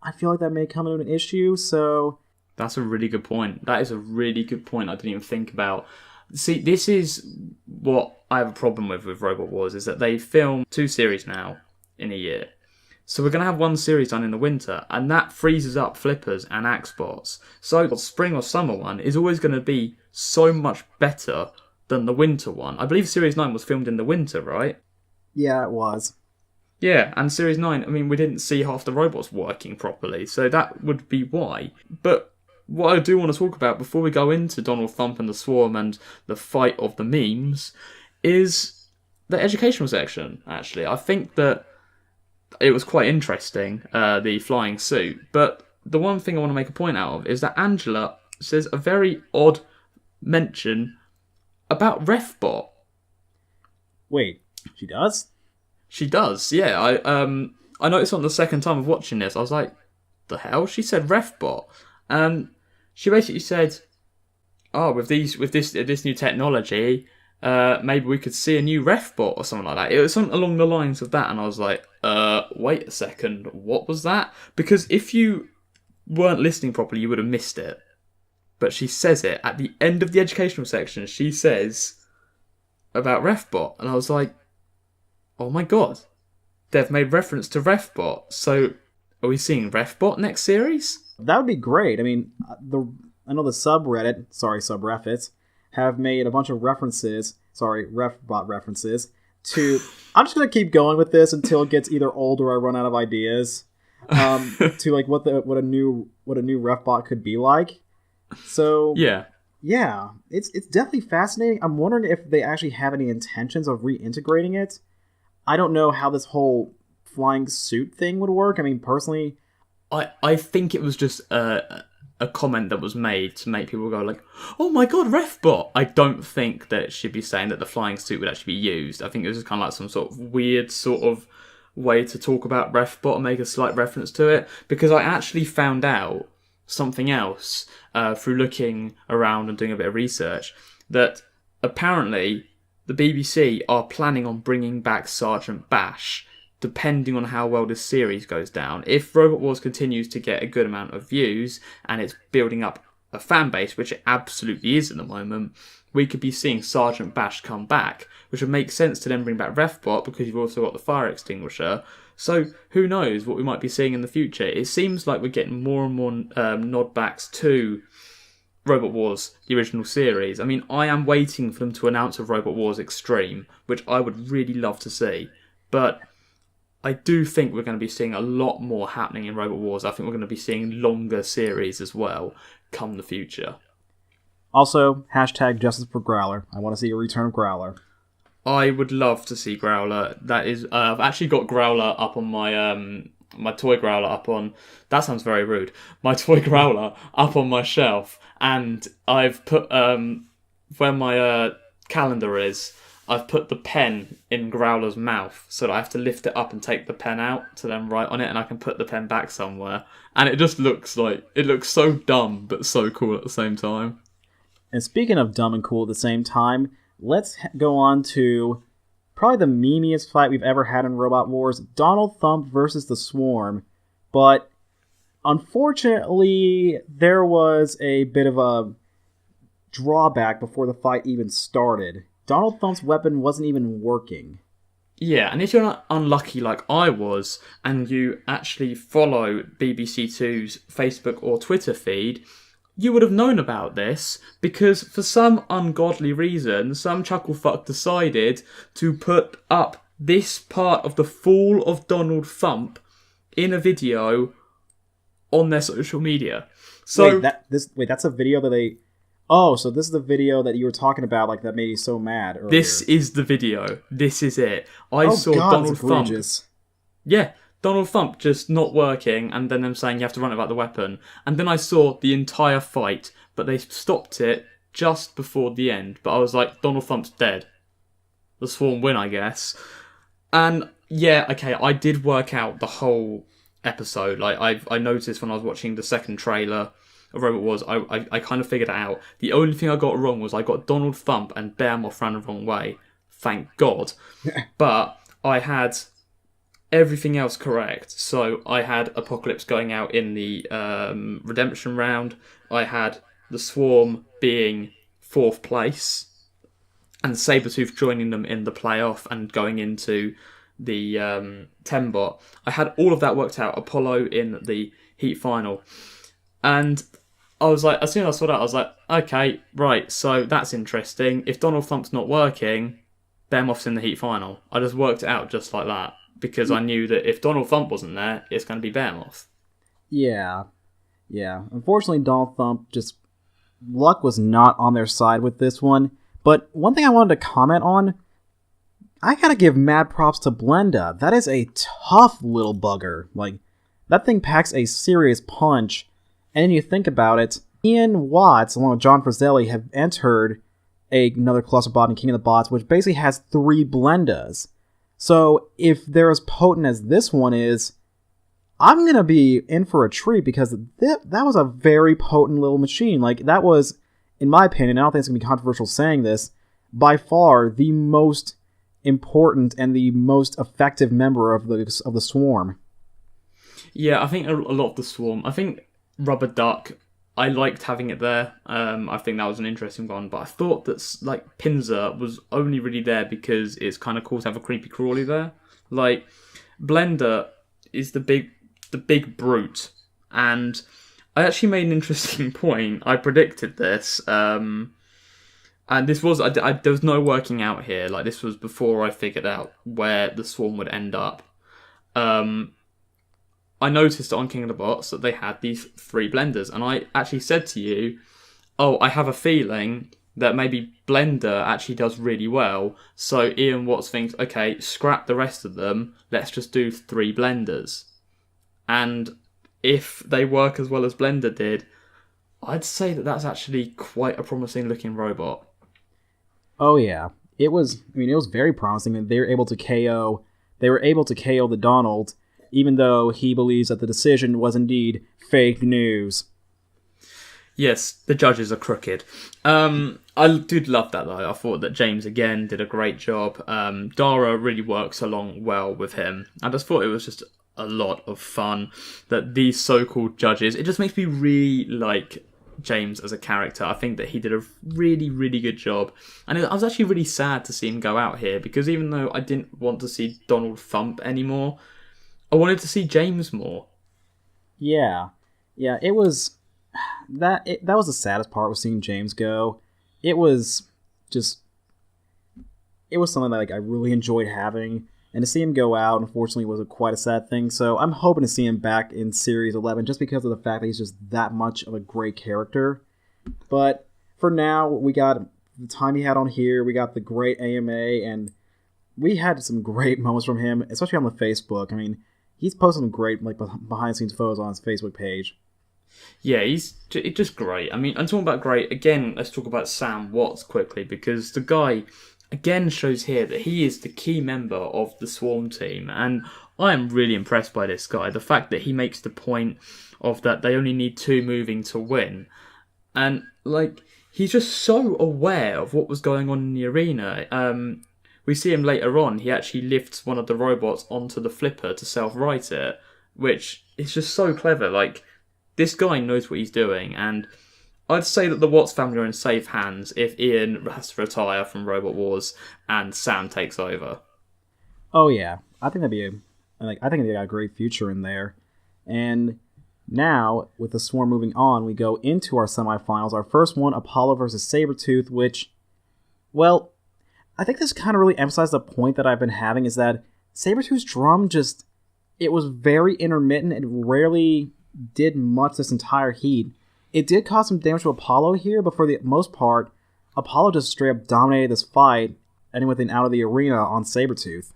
I feel like that may come into an issue, so... That's a really good point. That is a really good point I didn't even think about. See, this is what I have a problem with Robot Wars, is that they film 2 series now in a year. So we're going to have 1 series done in the winter, and that freezes up flippers and axe bots. So the spring or summer one is always going to be so much better than the winter one. I believe Series 9 was filmed in the winter, right? Yeah, it was. Yeah, and Series 9, I mean, we didn't see half the robots working properly, so that would be why. But what I do want to talk about before we go into Donald Thump and the Swarm and the fight of the memes is the educational section, actually. I think that it was quite interesting, the flying suit, but the one thing I want to make a point out of is that Angela says a very odd mention about RefBot. Wait, she does? She does, yeah. I noticed on the second time of watching this, I was like, the hell? She said RefBot. And she basically said, oh, with this new technology, maybe we could see a new RefBot or something like that. It was something along the lines of that, and I was like, wait a second, what was that? Because if you weren't listening properly, you would have missed it. But she says it at the end of the educational section. She says about RefBot, and I was like, oh my god, they've made reference to RefBot. So are we seeing RefBot next series? That would be great. I mean, I know the subrefits, have made a bunch of RefBot references to... I'm just going to keep going with this until it gets either old or I run out of ideas to like what a new RefBot could be like. So yeah, it's definitely fascinating. I'm wondering if they actually have any intentions of reintegrating it. I don't know how this whole flying suit thing would work. I mean, personally, I think it was just a comment that was made to make people go like, oh my god, RefBot. I don't think that it should be saying that the flying suit would actually be used. I think it was just kind of like some sort of weird sort of way to talk about RefBot and make a slight reference to it, because I actually found out something else through looking around and doing a bit of research, that apparently the BBC are planning on bringing back Sergeant Bash, depending on how well this series goes down. If Robot Wars continues to get a good amount of views and it's building up a fan base, which it absolutely is at the moment, we could be seeing Sergeant Bash come back, which would make sense to then bring back RefBot, because you've also got the fire extinguisher. So who knows what we might be seeing in the future. It seems like we're getting more and more nodbacks to Robot Wars, the original series. I mean, I am waiting for them to announce a Robot Wars Extreme, which I would really love to see. But I do think we're going to be seeing a lot more happening in Robot Wars. I think we're going to be seeing longer series as well come the future. Also, hashtag Justice for Growler. I want to see a return of Growler. I would love to see Growler. That is, I've actually got Growler up on my my toy Growler up on... That sounds very rude. My toy Growler up on my shelf, and I've put where my calendar is, I've put the pen in Growler's mouth, so that I have to lift it up and take the pen out to then write on it, and I can put the pen back somewhere. And it just looks like... It looks so dumb, but so cool at the same time. And speaking of dumb and cool at the same time, let's go on to probably the memeiest fight we've ever had in Robot Wars, Donald Thump versus the Swarm. But unfortunately, there was a bit of a drawback before the fight even started. Donald Thump's weapon wasn't even working. Yeah, and if you're not unlucky like I was, and you actually follow BBC Two's Facebook or Twitter feed, you would have known about this, because for some ungodly reason, some chucklefuck decided to put up this part of the fall of Donald Thump in a video on their social media. So that's a video that they... Oh, so this is the video that you were talking about, like, that made you so mad earlier. This is the video. This is it. I saw Donald Thump. Yeah, Donald Thump just not working, and then them saying you have to run it about the weapon. And then I saw the entire fight, but they stopped it just before the end. But I was like, Donald Thump's dead. The Swarm win, I guess. And yeah, okay, I did work out the whole episode. Like, I noticed when I was watching the second trailer of Robot Wars, I kind of figured it out. The only thing I got wrong was I got Donald Thump and Behemoth ran the wrong way. Thank God. But I had everything else correct. So I had Apocalypse going out in the redemption round. I had the Swarm being 4th place. And Sabretooth joining them in the playoff and going into the Tembot. I had all of that worked out. Apollo in the heat final. And I was like, as soon as I saw that, I was like, okay, right, so that's interesting. If Donald Thump's not working, Behemoth's in the heat final. I just worked it out just like that, because I knew that if Donald Thump wasn't there, it's going to be Behemoth. Yeah. Unfortunately, Donald Thump, just luck was not on their side with this one. But one thing I wanted to comment on, I gotta give mad props to Blenda. That is a tough little bugger. Like, that thing packs a serious punch. And then you think about it, Ian Watts, along with John Frizzelli, have entered another cluster bot in King of the Bots, which basically has 3 Blendas. So if they're as potent as this one is, I'm going to be in for a treat, because that was a very potent little machine. Like, that was, in my opinion, I don't think it's going to be controversial saying this, by far the most important and the most effective member of the Swarm. Yeah, I think a lot of the Swarm, I think Rubber Duck, I liked having it there. I think that was an interesting one, but I thought that like Pinzer was only really there because it's kind of cool to have a creepy crawly there. Like, Blender is the big brute, and I actually made an interesting point. I predicted this, and this was there was no working out here. Like, this was before I figured out where the Swarm would end up. I noticed on King of the Bots that they had these 3 Blenders, and I actually said to you, oh, I have a feeling that maybe Blender actually does really well, so Ian Watts thinks, okay, scrap the rest of them, let's just do 3 Blenders. And if they work as well as Blender did, I'd say that that's actually quite a promising looking robot. Oh yeah, it was very promising that they were able to KO the Donald, even though he believes that the decision was indeed fake news. Yes, the judges are crooked. I did love that, though. I thought that James, again, did a great job. Dara really works along well with him. I just thought it was just a lot of fun that these so-called judges... It just makes me really like James as a character. I think that he did a really, really good job. And I was actually really sad to see him go out here, because even though I didn't want to see Donald Thump anymore, I wanted to see James more. Yeah, it was... That was the saddest part, was seeing James go. It was something that I really enjoyed having, and to see him go out, unfortunately, was quite a sad thing. So I'm hoping to see him back in Series 11, just because of the fact that he's just that much of a great character. But for now, we got the time he had on here, we got the great AMA, and we had some great moments from him, especially on the Facebook. I mean, he's posted some great behind-the-scenes photos on his Facebook page. Yeah, he's just great. I mean, I'm talking about great. Again, let's talk about Sam Watts quickly, because the guy, again, shows here that he is the key member of the Swarm team. And I am really impressed by this guy. The fact that he makes the point of that they only need 2 moving to win. And, he's just so aware of what was going on in the arena. we see him later on, he actually lifts one of the robots onto the flipper to self-right it, which is just so clever. Like, this guy knows what he's doing, and I'd say that the Watts family are in safe hands if Ian has to retire from Robot Wars and Sam takes over. Oh yeah, I think I think they got a great future in there. And now, with the Swarm moving on, we go into our semifinals. Our first one, Apollo versus Sabretooth, which, well, I think this kind of really emphasized the point that I've been having, is that Sabretooth's drum it was very intermittent. It rarely did much this entire heat. It did cause some damage to Apollo here, but for the most part, Apollo just straight up dominated this fight, ending with an out of the arena on Sabretooth.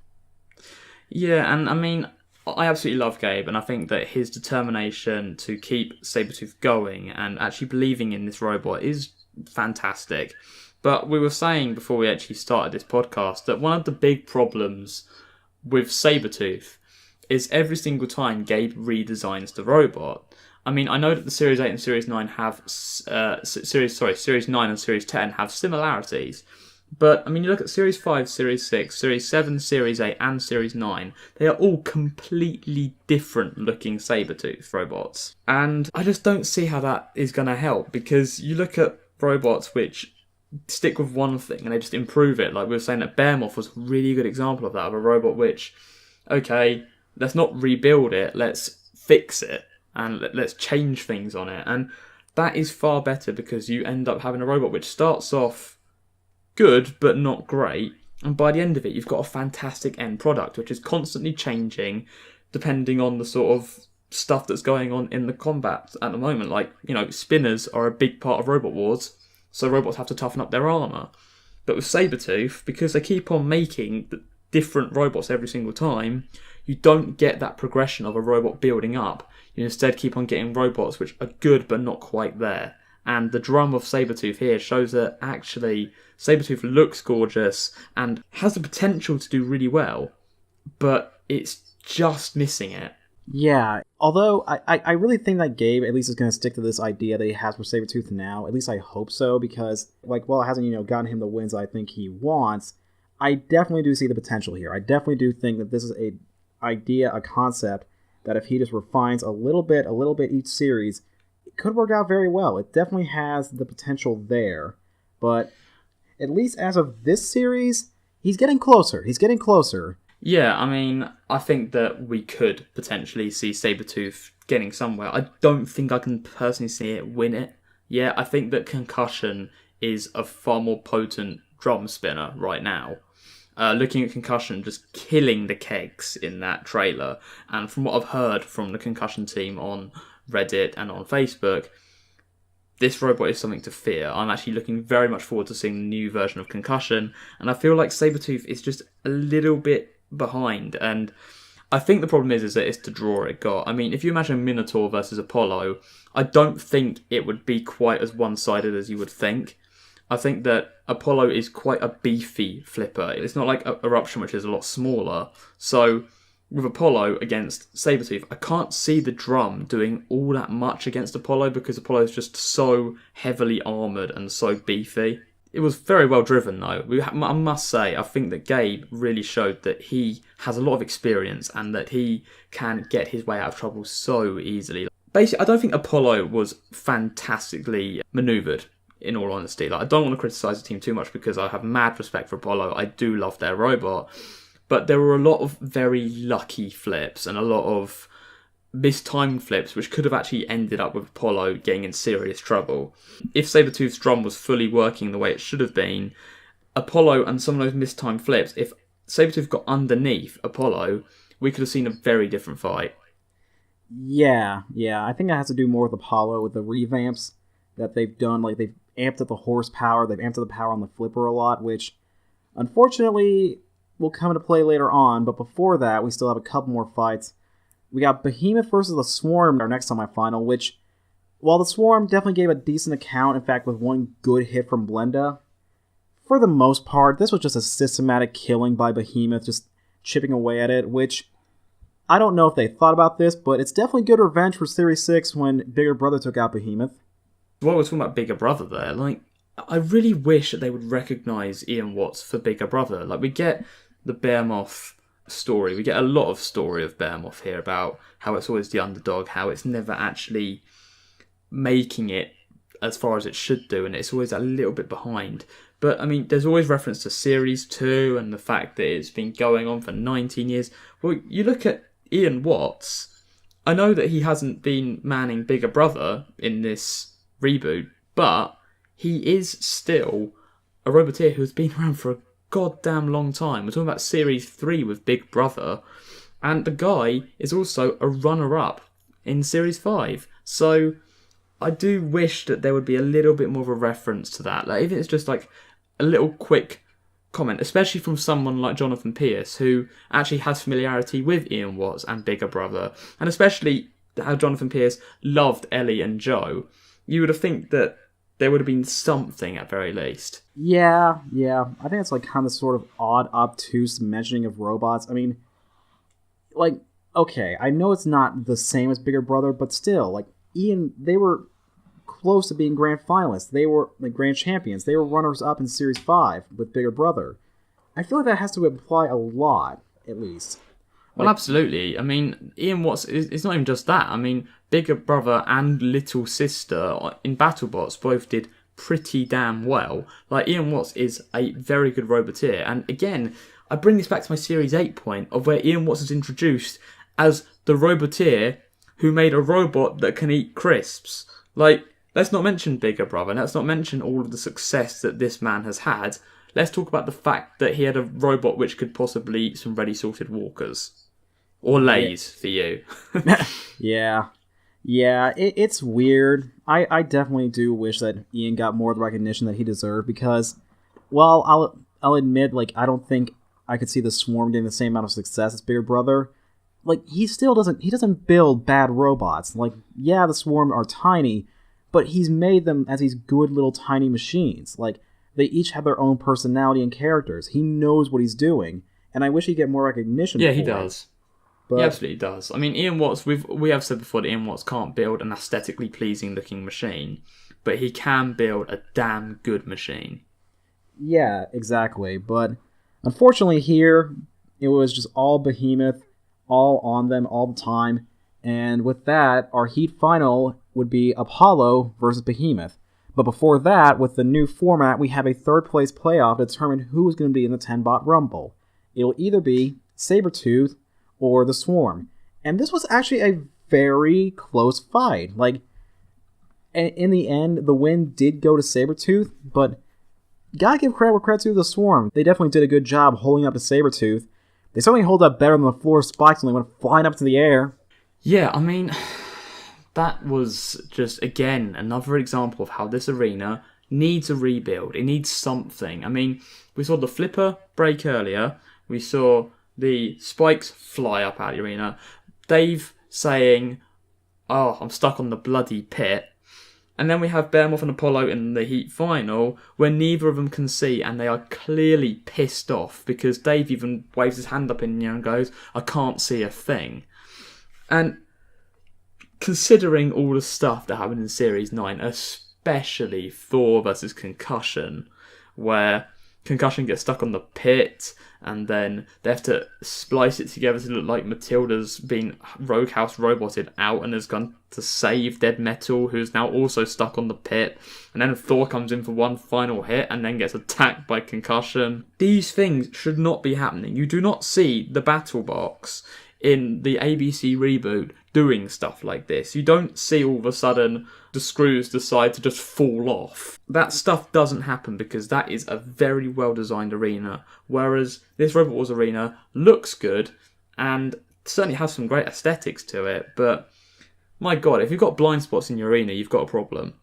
Yeah, and I mean, I absolutely love Gabe, and I think that his determination to keep Sabretooth going and actually believing in this robot is fantastic. But we were saying before we actually started this podcast that one of the big problems with Sabretooth is every single time Gabe redesigns the robot. I mean, I know that the Series 8 and Series 9 have Series 9 and Series 10 have similarities. But, I mean, you look at Series 5, Series 6, Series 7, Series 8, and Series 9. They are all completely different looking Sabretooth robots. And I just don't see how that is going to help, because you look at robots which stick with one thing and they just improve it. Like we were saying that Behemoth was a really good example of that, of a robot which, okay, let's not rebuild it, let's fix it, and let's change things on it. And that is far better, because you end up having a robot which starts off good but not great, and by the end of it you've got a fantastic end product which is constantly changing depending on the sort of stuff that's going on in the combat at the moment. Like, you know, spinners are a big part of Robot Wars, so robots have to toughen up their armour. But with Sabretooth, because they keep on making different robots every single time, you don't get that progression of a robot building up. You instead keep on getting robots which are good but not quite there. And the drum of Sabretooth here shows that actually Sabretooth looks gorgeous and has the potential to do really well, but it's just missing it. Yeah, although I really think that Gabe at least is going to stick to this idea that he has for Sabretooth now. At least I hope so, because, like, while it hasn't, gotten him the wins I think he wants, I definitely do see the potential here. I definitely do think that this is a concept that if he just refines a little bit each series, it could work out very well. It definitely has the potential there, but at least as of this series, he's getting closer. Yeah, I mean, I think that we could potentially see Sabretooth getting somewhere. I don't think I can personally see it win it. Yeah, I think that Concussion is a far more potent drum spinner right now. Looking at Concussion just killing the kegs in that trailer, and from what I've heard from the Concussion team on Reddit and on Facebook, this robot is something to fear. I'm actually looking very much forward to seeing the new version of Concussion, and I feel like Sabretooth is just a little bit behind, and I think the problem is that it's the draw it got. I mean, if you imagine Minotaur versus Apollo, I don't think it would be quite as one-sided as you would think. I think that Apollo is quite a beefy flipper. It's not like Eruption, which is a lot smaller. So with Apollo against Sabretooth, I can't see the drum doing all that much against Apollo, because Apollo is just so heavily armoured and so beefy. It was very well driven, though. I must say, I think that Gabe really showed that he has a lot of experience and that he can get his way out of trouble so easily. Basically, I don't think Apollo was fantastically manoeuvred, in all honesty. Like, I don't want to criticise the team too much, because I have mad respect for Apollo. I do love their robot. But there were a lot of very lucky flips and a lot of mistimed flips which could have actually ended up with Apollo getting in serious trouble. If Sabretooth's drum was fully working the way it should have been, Apollo and some of those mistimed flips, if Sabretooth got underneath Apollo, we could have seen a very different fight. Yeah, I think that has to do more with Apollo, with the revamps that they've done. Like, they've amped up the horsepower, they've amped up the power on the flipper a lot, which unfortunately will come into play later on. But before that, we still have a couple more fights. We got Behemoth versus the Swarm, our next semifinal, which, while the Swarm definitely gave a decent account, in fact with one good hit from Blenda, for the most part, this was just a systematic killing by Behemoth, just chipping away at it, which, I don't know if they thought about this, but it's definitely good revenge for Series 6 when Bigger Brother took out Behemoth. What we're talking about Bigger Brother there, like, I really wish that they would recognise Ian Watts for Bigger Brother. Like, we get the Behemoth story. We get a lot of story of Behemoth here about how it's always the underdog, how it's never actually making it as far as it should do, and it's always a little bit behind. But, I mean, there's always reference to Series 2 and the fact that it's been going on for 19 years. Well, you look at Ian Watts, I know that he hasn't been manning Bigger Brother in this reboot, but he is still a Roboteer who's been around for a goddamn long time. We're talking about Series 3 with Big Brother, and the guy is also a runner-up in Series 5. So I do wish that there would be a little bit more of a reference to that. Like, even if it's just like a little quick comment, especially from someone like Jonathan Pierce, who actually has familiarity with Ian Watts and Bigger Brother, and especially how Jonathan Pierce loved Ellie and Joe. You would have think that there would have been something at very least. Yeah. I think it's like kind of sort of odd, obtuse mentioning of robots. I mean, like, okay, I know it's not the same as Bigger Brother, but still, like, Ian, they were close to being grand finalists. They were like grand champions. They were runners-up in Series 5 with Bigger Brother. I feel like that has to imply a lot, at least. Well, absolutely. I mean, Ian Watts, it's not even just that. I mean, Bigger Brother and Little Sister in BattleBots both did pretty damn well. Like, Ian Watts is a very good Roboteer. And again, I bring this back to my Series 8 point of where Ian Watts is introduced as the Roboteer who made a robot that can eat crisps. Like, let's not mention Bigger Brother. Let's not mention all of the success that this man has had. Let's talk about the fact that he had a robot which could possibly eat some ready sorted Walkers. Or Lays, for you. Yeah, it's weird. I definitely do wish that Ian got more of the recognition that he deserved because, well, I'll admit, like, I don't think I could see the Swarm getting the same amount of success as Bigger Brother. Like, he doesn't build bad robots. Like, yeah, the Swarm are tiny, but he's made them as these good little tiny machines. Like, they each have their own personality and characters. He knows what he's doing, and I wish he'd get more recognition. Yeah, he does. He absolutely does. I mean, Ian Watts, we have said before that Ian Watts can't build an aesthetically pleasing looking machine, but he can build a damn good machine. Yeah, exactly. But unfortunately here, it was just all Behemoth, all on them all the time. And with that, our Heat final would be Apollo versus Behemoth. But before that, with the new format, we have a third place playoff to determine who is going to be in the 10-bot Rumble. It'll either be Sabretooth or the Swarm. And this was actually a very close fight. Like, in the end, the win did go to Sabretooth, but gotta give credit where credit's due to the Swarm. They definitely did a good job holding up to Sabretooth. They certainly hold up better than the floor spikes when they went flying up to the air. Yeah, I mean, that was just, again, another example of how this arena needs a rebuild. It needs something. I mean, we saw the flipper break earlier. We saw the spikes fly up out of the arena. Dave saying, "Oh, I'm stuck on the bloody pit." And then we have Behemoth and Apollo in the Heat final, where neither of them can see, and they are clearly pissed off because Dave even waves his hand up in the air and goes, "I can't see a thing." And considering all the stuff that happened in Series 9, especially Thor versus Concussion, where Concussion gets stuck on the pit, and then they have to splice it together to look like Matilda's been Roguehouse roboted out and has gone to save Dead Metal, who's now also stuck on the pit. And then Thor comes in for one final hit and then gets attacked by Concussion. These things should not be happening. You do not see the Battle Box in the ABC reboot doing stuff like this. You don't see all of a sudden the screws decide to just fall off. That stuff doesn't happen because that is a very well designed arena, whereas this Robot Wars arena looks good and certainly has some great aesthetics to it, but my god, if you've got blind spots in your arena, you've got a problem.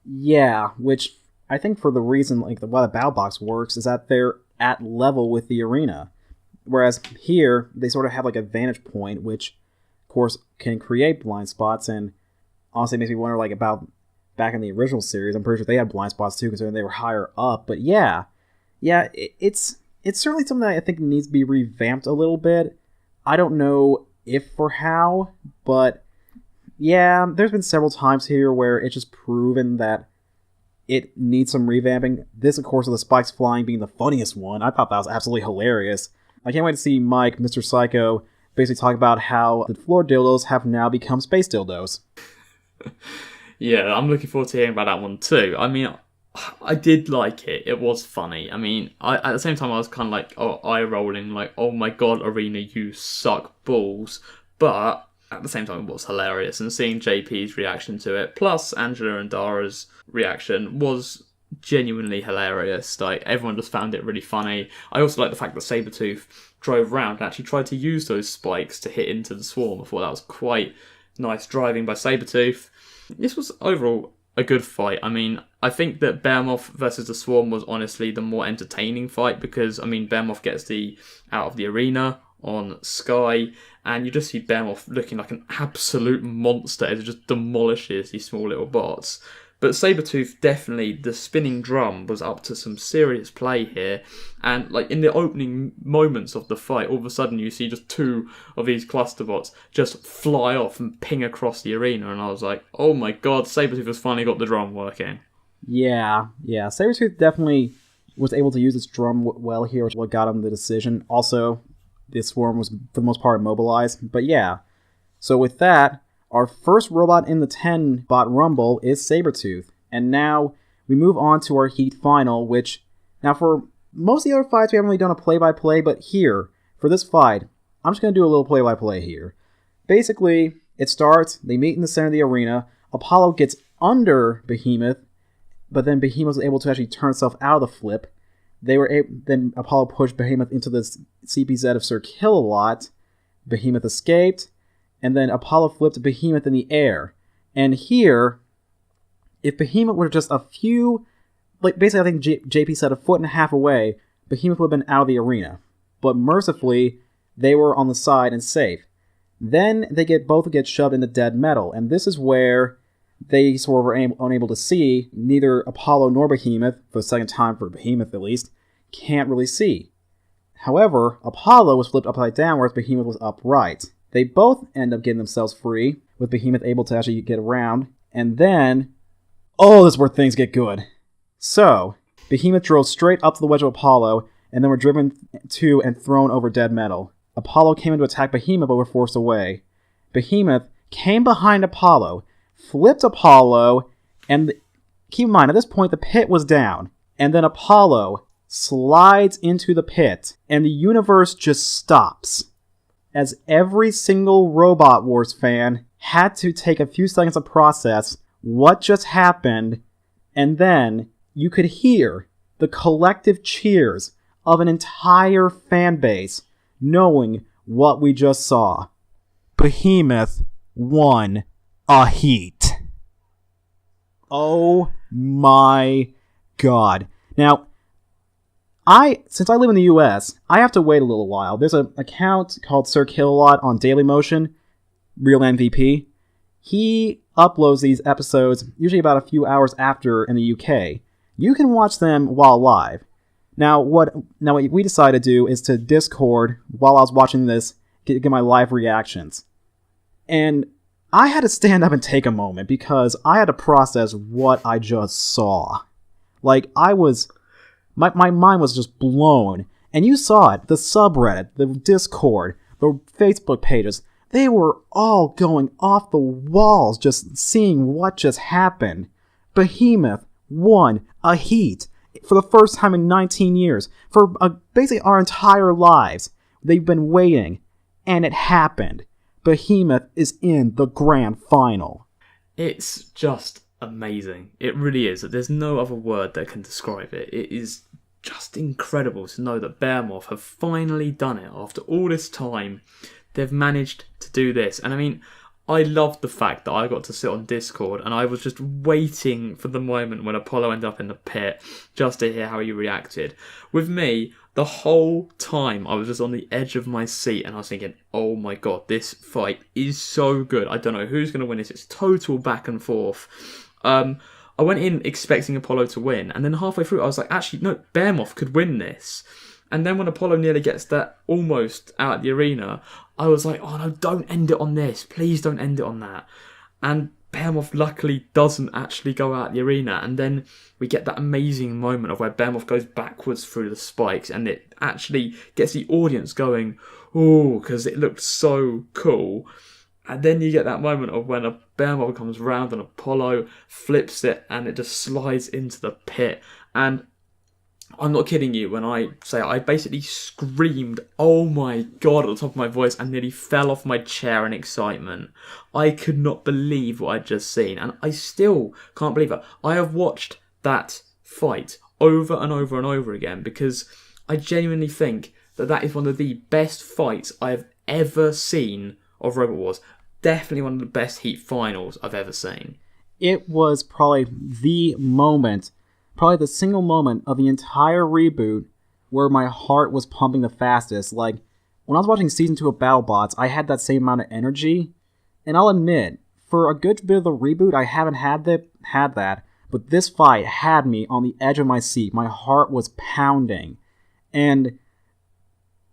Yeah, which I think for the reason like why the Battle Box works is that they're at level with the arena. Whereas here, they sort of have like a vantage point, which, of course, can create blind spots, and honestly makes me wonder like about back in the original series. I'm pretty sure they had blind spots too, considering they were higher up. But yeah, it's certainly something that I think needs to be revamped a little bit. I don't know if or how, but yeah, there's been several times here where it's just proven that it needs some revamping. This, of course, with the spikes flying being the funniest one. I thought that was absolutely hilarious. I can't wait to see Mike, Mr. Psycho, basically talk about how the floor dildos have now become space dildos. Yeah, I'm looking forward to hearing about that one too. I mean, I did like it. It was funny. I mean, at the same time, I was kind of like, eye rolling, like, oh my god, Arena, you suck balls. But at the same time, it was hilarious. And seeing JP's reaction to it, plus Angela and Dara's reaction, was genuinely hilarious. Like, everyone just found it really funny. I also like the fact that Sabretooth drove around and actually tried to use those spikes to hit into the swarm. I thought that was quite nice driving by Sabretooth. This was overall a good fight. I mean, I think that Behemoth versus the Swarm was honestly the more entertaining fight because, I mean, Behemoth gets out of the arena on Sky, and you just see Behemoth looking like an absolute monster as it just demolishes these small little bots. But Sabretooth, definitely, the spinning drum was up to some serious play here. And like in the opening moments of the fight, all of a sudden you see just 2 of these cluster bots just fly off and ping across the arena. And I was like, oh my god, Sabretooth has finally got the drum working. Yeah. Sabretooth definitely was able to use its drum well here, which is what got him the decision. Also, the Swarm was, for the most part, immobilized. But yeah, so with that, our first robot in the 10-bot rumble is Sabretooth. And now we move on to our Heat Final, which, now for most of the other fights we haven't really done a play-by-play, but here, for this fight, I'm just going to do a little play-by-play here. Basically, it starts, they meet in the center of the arena, Apollo gets under Behemoth, but then Behemoth was able to actually turn itself out of the flip. Then Apollo pushed Behemoth into the CPZ of Sir Kill-A-Lot. Behemoth escaped, and then Apollo flipped Behemoth in the air. And here, if Behemoth were just a few, like basically I think JP said 1.5 feet away, Behemoth would have been out of the arena. But mercifully, they were on the side and safe. Then they both get shoved into dead metal, and this is where they sort of were unable to see. Neither Apollo nor Behemoth, for the second time for Behemoth at least, can't really see. However, Apollo was flipped upside down, whereas Behemoth was upright. They both end up getting themselves free, with Behemoth able to actually get around. And then, oh, this is where things get good. So, Behemoth drove straight up to the wedge of Apollo, and then were driven to and thrown over dead metal. Apollo came in to attack Behemoth, but were forced away. Behemoth came behind Apollo, flipped Apollo, and keep in mind, at this point, the pit was down. And then Apollo slides into the pit, and the universe just stops. As every single Robot Wars fan had to take a few seconds to process what just happened, and then you could hear the collective cheers of an entire fan base knowing what we just saw. Behemoth won a heat. Oh my god. Now, since I live in the US, I have to wait a little while. There's an account called Sir Kill-A-Lot on Dailymotion, Real MVP. He uploads these episodes usually about a few hours after in the UK. You can watch them while live. Now what we decided to do is to Discord while I was watching this, get my live reactions. And I had to stand up and take a moment because I had to process what I just saw. Like, my mind was just blown. And you saw it. The subreddit, the Discord, the Facebook pages, they were all going off the walls just seeing what just happened. Behemoth won a heat for the first time in 19 years. For basically our entire lives. They've been waiting. And it happened. Behemoth is in the grand final. It's just amazing. It really is. There's no other word that can describe it. It is just incredible to know that Behemoth have finally done it. After all this time, they've managed to do this. And I mean, I loved the fact that I got to sit on Discord and I was just waiting for the moment when Apollo ended up in the pit just to hear how he reacted. With me, the whole time I was just on the edge of my seat and I was thinking, oh my god, this fight is so good. I don't know who's going to win this. It's total back and forth. I went in expecting Apollo to win, and then halfway through I was like, actually, no, Behemoth could win this. And then when Apollo nearly gets that almost out of the arena, I was like, oh no, don't end it on this. Please don't end it on that. And Behemoth luckily doesn't actually go out the arena, and then we get that amazing moment of where Behemoth goes backwards through the spikes, and it actually gets the audience going, ooh, because it looked so cool. And then you get that moment of when a Behemoth comes round and Apollo flips it, and it just slides into the pit. And I'm not kidding you when I say I basically screamed, oh my god, at the top of my voice, and nearly fell off my chair in excitement. I could not believe what I'd just seen, and I still can't believe it. I have watched that fight over and over and over again because I genuinely think that is one of the best fights I have ever seen of Robot Wars. Definitely one of the best Heat finals I've ever seen. It was probably the single moment of the entire reboot where my heart was pumping the fastest. Like, when I was watching Season 2 of BattleBots, I had that same amount of energy. And I'll admit, for a good bit of the reboot, I haven't had that. But this fight had me on the edge of my seat. My heart was pounding. And,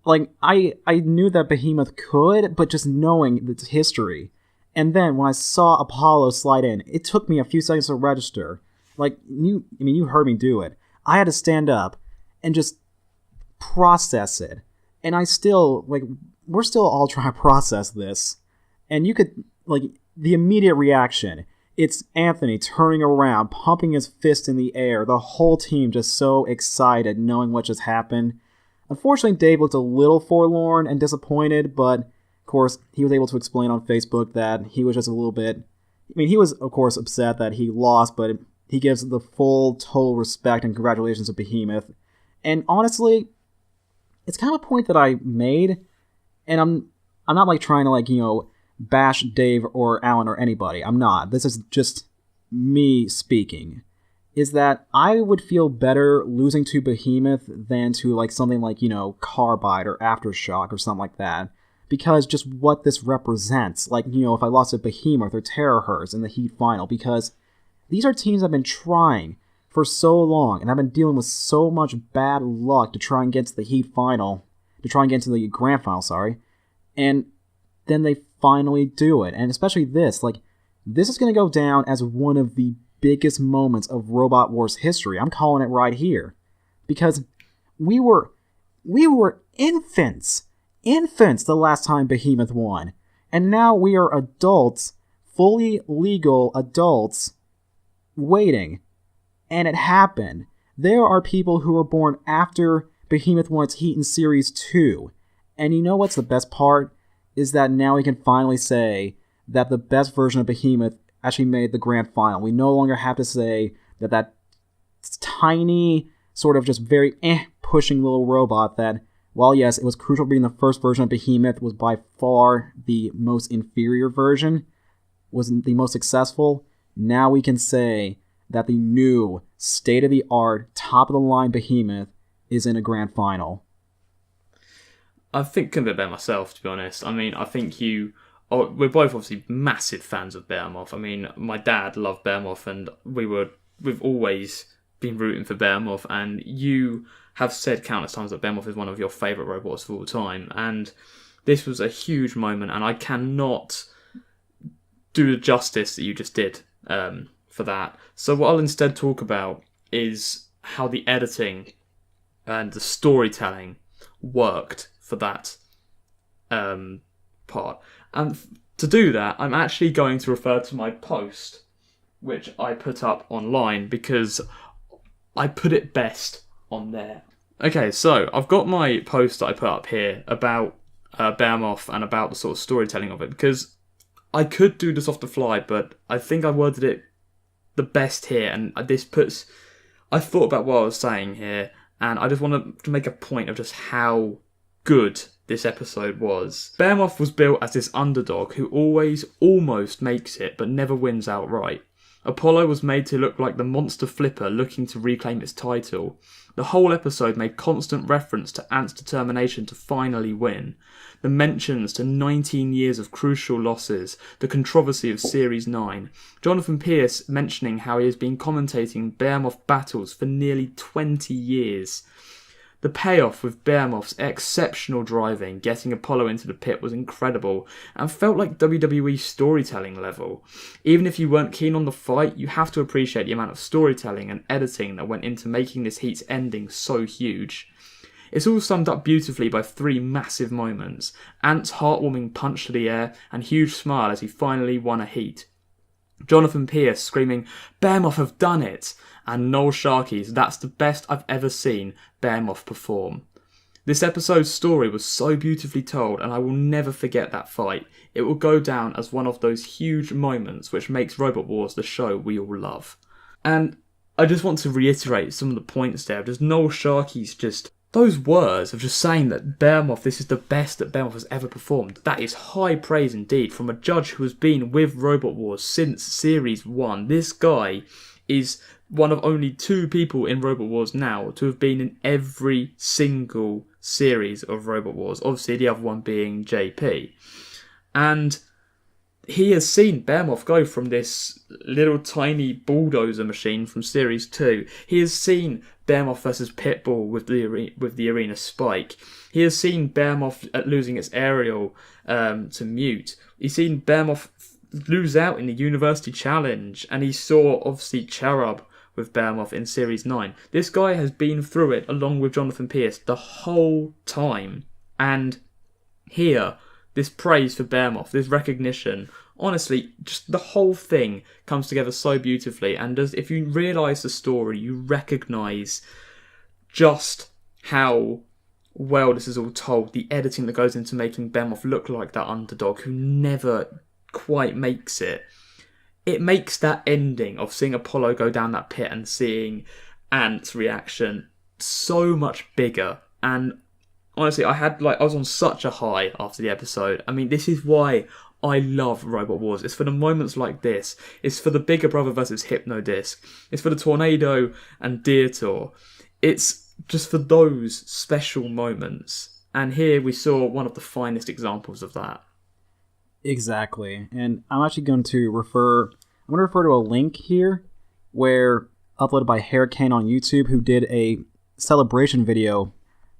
like, I knew that Behemoth could, but just knowing its history. And then, when I saw Apollo slide in, it took me a few seconds to register. Like, you heard me do it. I had to stand up and just process it. And we're still all trying to process this. And you could, the immediate reaction, it's Anthony turning around, pumping his fist in the air, the whole team just so excited knowing what just happened. Unfortunately, Dave looked a little forlorn and disappointed, but, of course, he was able to explain on Facebook that he was just a little bit... he was, of course, upset that he lost, but... he gives the full, total respect and congratulations to Behemoth. And honestly, it's kind of a point that I made, and I'm not trying to bash Dave or Alan or anybody. I'm not. This is just me speaking. Is that I would feel better losing to Behemoth than to something like Carbide or Aftershock or something like that. Because just what this represents. If I lost to Behemoth or Terahertz in the Heat final. Because these are teams that have been trying for so long, and I've been dealing with so much bad luck to try and get to the Heat final, to try and get to the Grand Final, and then they finally do it. And especially this, this is going to go down as one of the biggest moments of Robot Wars history. I'm calling it right here. Because we were infants the last time Behemoth won. And now we are adults, fully legal adults, waiting. And it happened. There are people who were born after Behemoth won its Heat in Series 2. And you know what's the best part? Is that now we can finally say that the best version of Behemoth actually made the grand final. We no longer have to say that tiny, sort of just very pushing little robot that, while yes, it was crucial being the first version of Behemoth, was by far the most inferior version, wasn't the most successful. Now we can say that the new, state-of-the-art, top-of-the-line Behemoth is in a grand final. I think a bit about myself, to be honest. I think we're both obviously massive fans of Behemoth. My dad loved Behemoth, and we've always been rooting for Behemoth, and you have said countless times that Behemoth is one of your favourite robots of all time, and this was a huge moment, and I cannot do the justice that you just did for that. So what I'll instead talk about is how the editing and the storytelling worked for that part. And to do that, I'm actually going to refer to my post, which I put up online, because I put it best on there. Okay, so I've got my post that I put up here about Behemoth and about the sort of storytelling of it, because I could do this off the fly, but I think I worded it the best here, and I thought about what I was saying here, and I just wanted to make a point of just how good this episode was. Behemoth was built as this underdog who always almost makes it, but never wins outright. Apollo was made to look like the monster flipper looking to reclaim its title. The whole episode made constant reference to Ant's determination to finally win. The mentions to 19 years of crucial losses, the controversy of Series 9, Jonathan Pierce mentioning how he has been commentating Behemoth battles for nearly 20 years. The payoff with Behemoth's exceptional driving, getting Apollo into the pit was incredible and felt like WWE storytelling level. Even if you weren't keen on the fight, you have to appreciate the amount of storytelling and editing that went into making this heat's ending so huge. It's all summed up beautifully by 3 massive moments: Ant's heartwarming punch to the air and huge smile as he finally won a heat, Jonathan Pierce screaming, "Behemoth have done it!" and Noel Sharkey's "That's the best I've ever seen Behemoth perform." This episode's story was so beautifully told, and I will never forget that fight. It will go down as one of those huge moments which makes Robot Wars the show we all love. And I just want to reiterate some of the points there. Just Noel Sharkey's those words of just saying that Behemoth, this is the best that Behemoth has ever performed. That is high praise indeed from a judge who has been with Robot Wars since Series 1. This guy is one of only 2 people in Robot Wars now to have been in every single series of Robot Wars. Obviously, the other one being JP. And he has seen Behemoth go from this little tiny bulldozer machine from Series 2. He has seen Behemoth versus Pitbull with the arena spike. He has seen Behemoth losing its aerial to Mute. He's seen Behemoth lose out in the University Challenge. And he saw, obviously, Cherub with Behemoth in Series 9. This guy has been through it along with Jonathan Pierce the whole time. And here, this praise for Behemoth, this recognition, honestly, just the whole thing comes together so beautifully. And if you realise the story, you recognise just how well this is all told. The editing that goes into making Behemoth look like that underdog who never quite makes it. It makes that ending of seeing Apollo go down that pit and seeing Ant's reaction so much bigger. And honestly, I was on such a high after the episode. I mean, this is why I love Robot Wars. It's for the moments like this. It's for the Bigger Brother versus Hypnodisc. It's for the Tornado and Deer Tour. It's just for those special moments. And here we saw one of the finest examples of that. Exactly. And I'm actually going to refer to a link here where uploaded by Hurricane on YouTube, who did a celebration video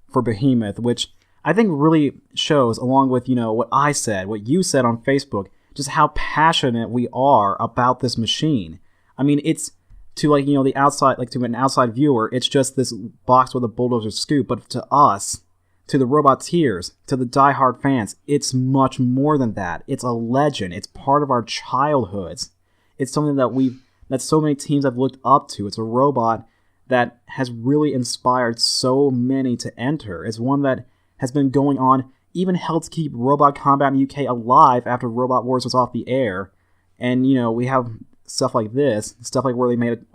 for Behemoth, which I think really shows, along with, what I said, what you said on Facebook, just how passionate we are about this machine. I mean, it's to the outside, to an outside viewer, it's just this box with a bulldozer scoop, but to us, to the Roboteers, to the diehard fans, it's much more than that. It's a legend. It's part of our childhoods. It's something that so many teams have looked up to. It's a robot that has really inspired so many to enter. It's one that has been going on, even helped keep Robot Combat in the UK alive after Robot Wars was off the air. And, we have stuff like this, stuff like where they made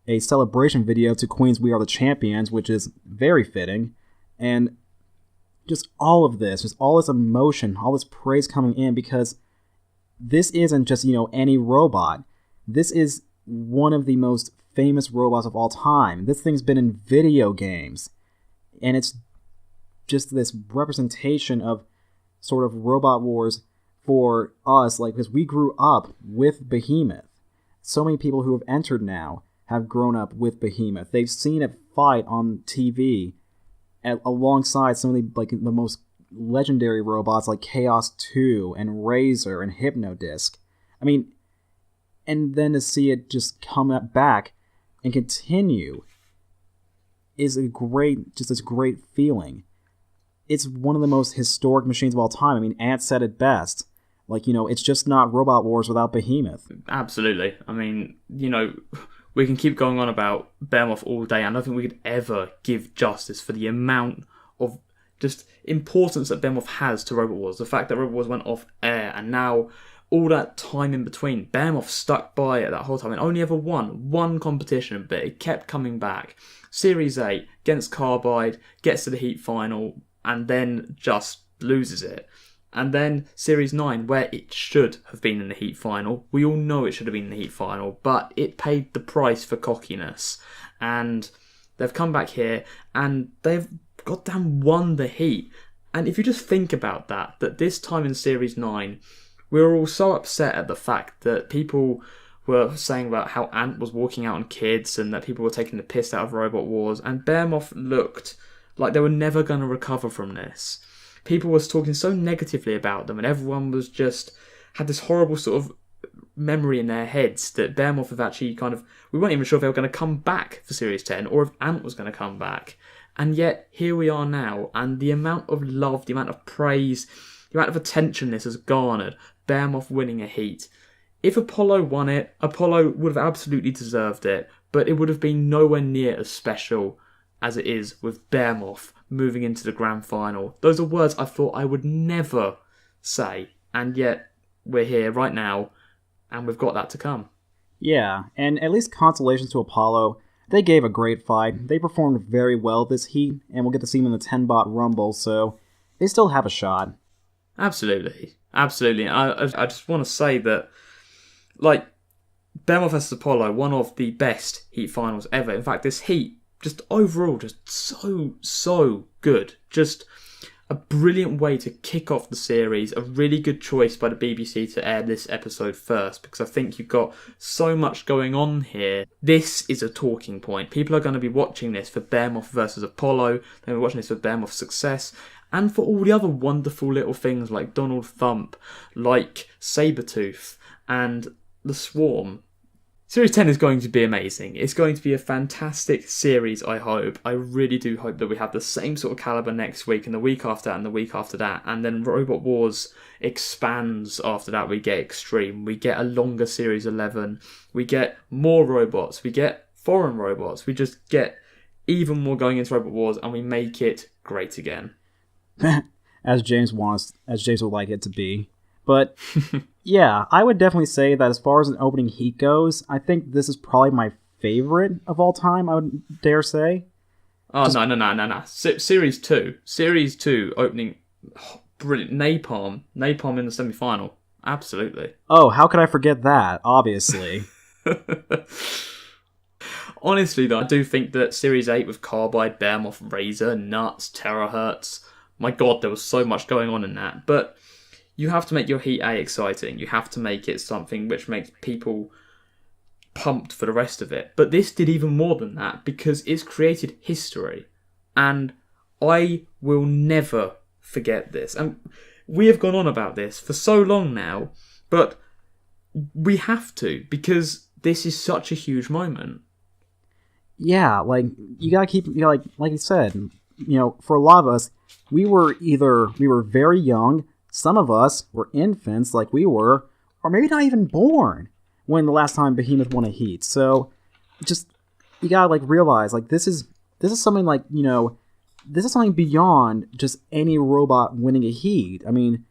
a celebration video to Queen's We Are the Champions, which is very fitting. And just all of this, just all this emotion, all this praise coming in, because this isn't just, any robot. This is one of the most famous robots of all time. This thing's been in video games. And it's just this representation of sort of Robot Wars for us, because we grew up with Behemoth. So many people who have entered now have grown up with Behemoth. They've seen it fight on TV alongside some of the most legendary robots like Chaos 2 and Razor and Hypnodisc. I mean, and then to see it just come back and continue is this great feeling. It's one of the most historic machines of all time. I mean, Ant said it best. It's just not Robot Wars without Behemoth. Absolutely. I mean, we can keep going on about Behemoth all day, and I don't think we could ever give justice for the amount of just importance that Behemoth has to Robot Wars. The fact that Robot Wars went off air, and now all that time in between, Behemoth stuck by it that whole time and only ever won one competition, but it kept coming back. Series 8 against Carbide, gets to the heat final, and then just loses it. And then Series 9, where it should have been in the heat final. We all know it should have been in the heat final, but it paid the price for cockiness. And they've come back here, and they've goddamn won the heat. And if you just think about that this time in Series 9, we were all so upset at the fact that people were saying about how Ant was walking out on kids, and that people were taking the piss out of Robot Wars. And Behemoth looked Like they were never going to recover from this. People were talking so negatively about them, and everyone was just had this horrible sort of memory in their heads that Behemoth have actually we weren't even sure if they were going to come back for Series 10 or if Ant was going to come back. And yet, here we are now, and the amount of love, the amount of praise, the amount of attention this has garnered, Behemoth winning a heat. If Apollo won it, Apollo would have absolutely deserved it, but it would have been nowhere near as special as it is with Behemoth moving into the grand final. Those are words I thought I would never say, and yet we're here right now, and we've got that to come. Yeah, and at least consolations to Apollo. They gave a great fight. They performed very well this heat, and we'll get to see them in the 10-bot Rumble, so they still have a shot. Absolutely. Absolutely. I just want to say that, like, Behemoth vs. Apollo, one of the best heat finals ever. In fact, this heat, just overall, just so good. Just a brilliant way to kick off the series. A really good choice by the BBC to air this episode first, because I think you've got so much going on here. This is a talking point. People are going to be watching this for Behemoth versus Apollo. They're going to be watching this for Behemoth's success, and for all the other wonderful little things like Donald Thump, like Sabretooth, and the Swarm. Series 10 is going to be amazing. It's going to be a fantastic series, I hope. I really do hope that we have the same sort of calibre next week, and the week after that, and the week after that. And then Robot Wars expands after that. We get Extreme. We get a longer Series 11. We get more robots. We get foreign robots. We just get even more going into Robot Wars, and we make it great again. as James would like it to be. But yeah, I would definitely say that as far as an opening heat goes, I think this is probably my favorite of all time, I would dare say. Oh, no. Series 2 opening, brilliant. Napalm in the semi-final. Absolutely. Oh, how could I forget that? Obviously. Honestly, though, I do think that Series 8 with Carbide, Behemoth, Razor, Nuts, Terahertz, my god, there was so much going on in that. But you have to make your Heat A exciting. You have to make it something which makes people pumped for the rest of it. But this did even more than that, because it's created history. And I will never forget this. And we have gone on about this for so long now, but we have to, because this is such a huge moment. Yeah, like, you gotta keep, like you said, for a lot of us, we were very young. Some of us were infants, like we were, or maybe not even born when the last time Behemoth won a heat. So, just, you gotta, realize, this is something, this is something beyond just any robot winning a heat. I mean,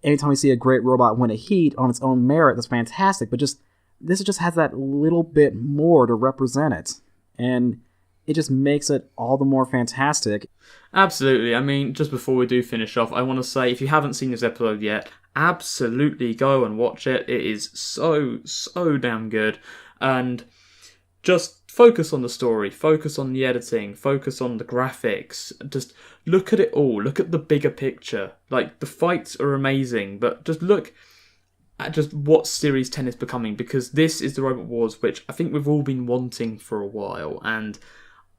anytime we see a great robot win a heat on its own merit, that's fantastic, but this just has that little bit more to represent it. And it just makes it all the more fantastic. Absolutely. I mean, just before we do finish off, I want to say, if you haven't seen this episode yet, absolutely go and watch it. It is so damn good. And just focus on the story, focus on the editing, focus on the graphics. Just look at it all. Look at the bigger picture. The fights are amazing, but just look at just what Series 10 is becoming, because this is the Robot Wars which I think we've all been wanting for a while. And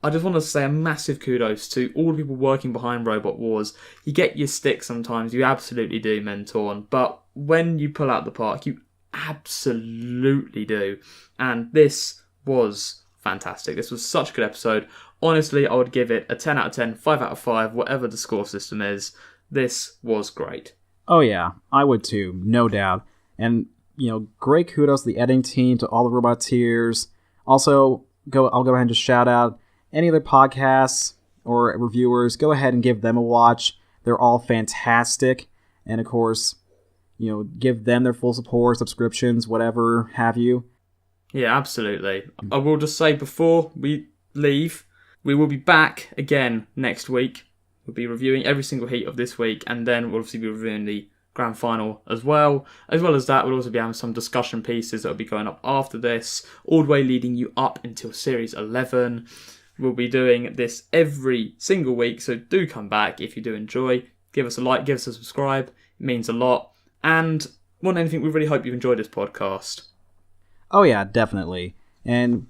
I just want to say a massive kudos to all the people working behind Robot Wars. You get your stick sometimes, you absolutely do, Mentorn, but when you pull out the park, you absolutely do. And this was fantastic. This was such a good episode. Honestly, I would give it a 10 out of 10, 5 out of 5, whatever the score system is. This was great. Oh yeah, I would too, no doubt. And, great kudos to the editing team, to all the Roboteers. Also, I'll go ahead and just shout out any other podcasts or reviewers. Go ahead and give them a watch. They're all fantastic. And of course, give them their full support, subscriptions, whatever have you. Yeah, absolutely. I will just say before we leave, we will be back again next week. We'll be reviewing every single heat of this week, and then we'll obviously be reviewing the grand final as well. As well as that, we'll also be having some discussion pieces that will be going up after this, all the way leading you up until Series 11. We'll be doing this every single week, so do come back if you do enjoy. Give us a like, give us a subscribe. It means a lot. And more than anything, we really hope you've enjoyed this podcast. Oh yeah, definitely. And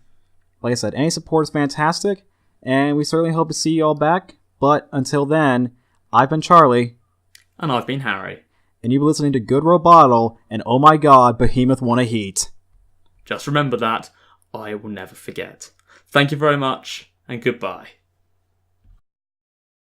like I said, any support is fantastic. And we certainly hope to see you all back. But until then, I've been Charlie. And I've been Harry. And you've been listening to Good Robottal, and oh my god, Behemoth won a heat. Just remember that. I will never forget. Thank you very much, and goodbye.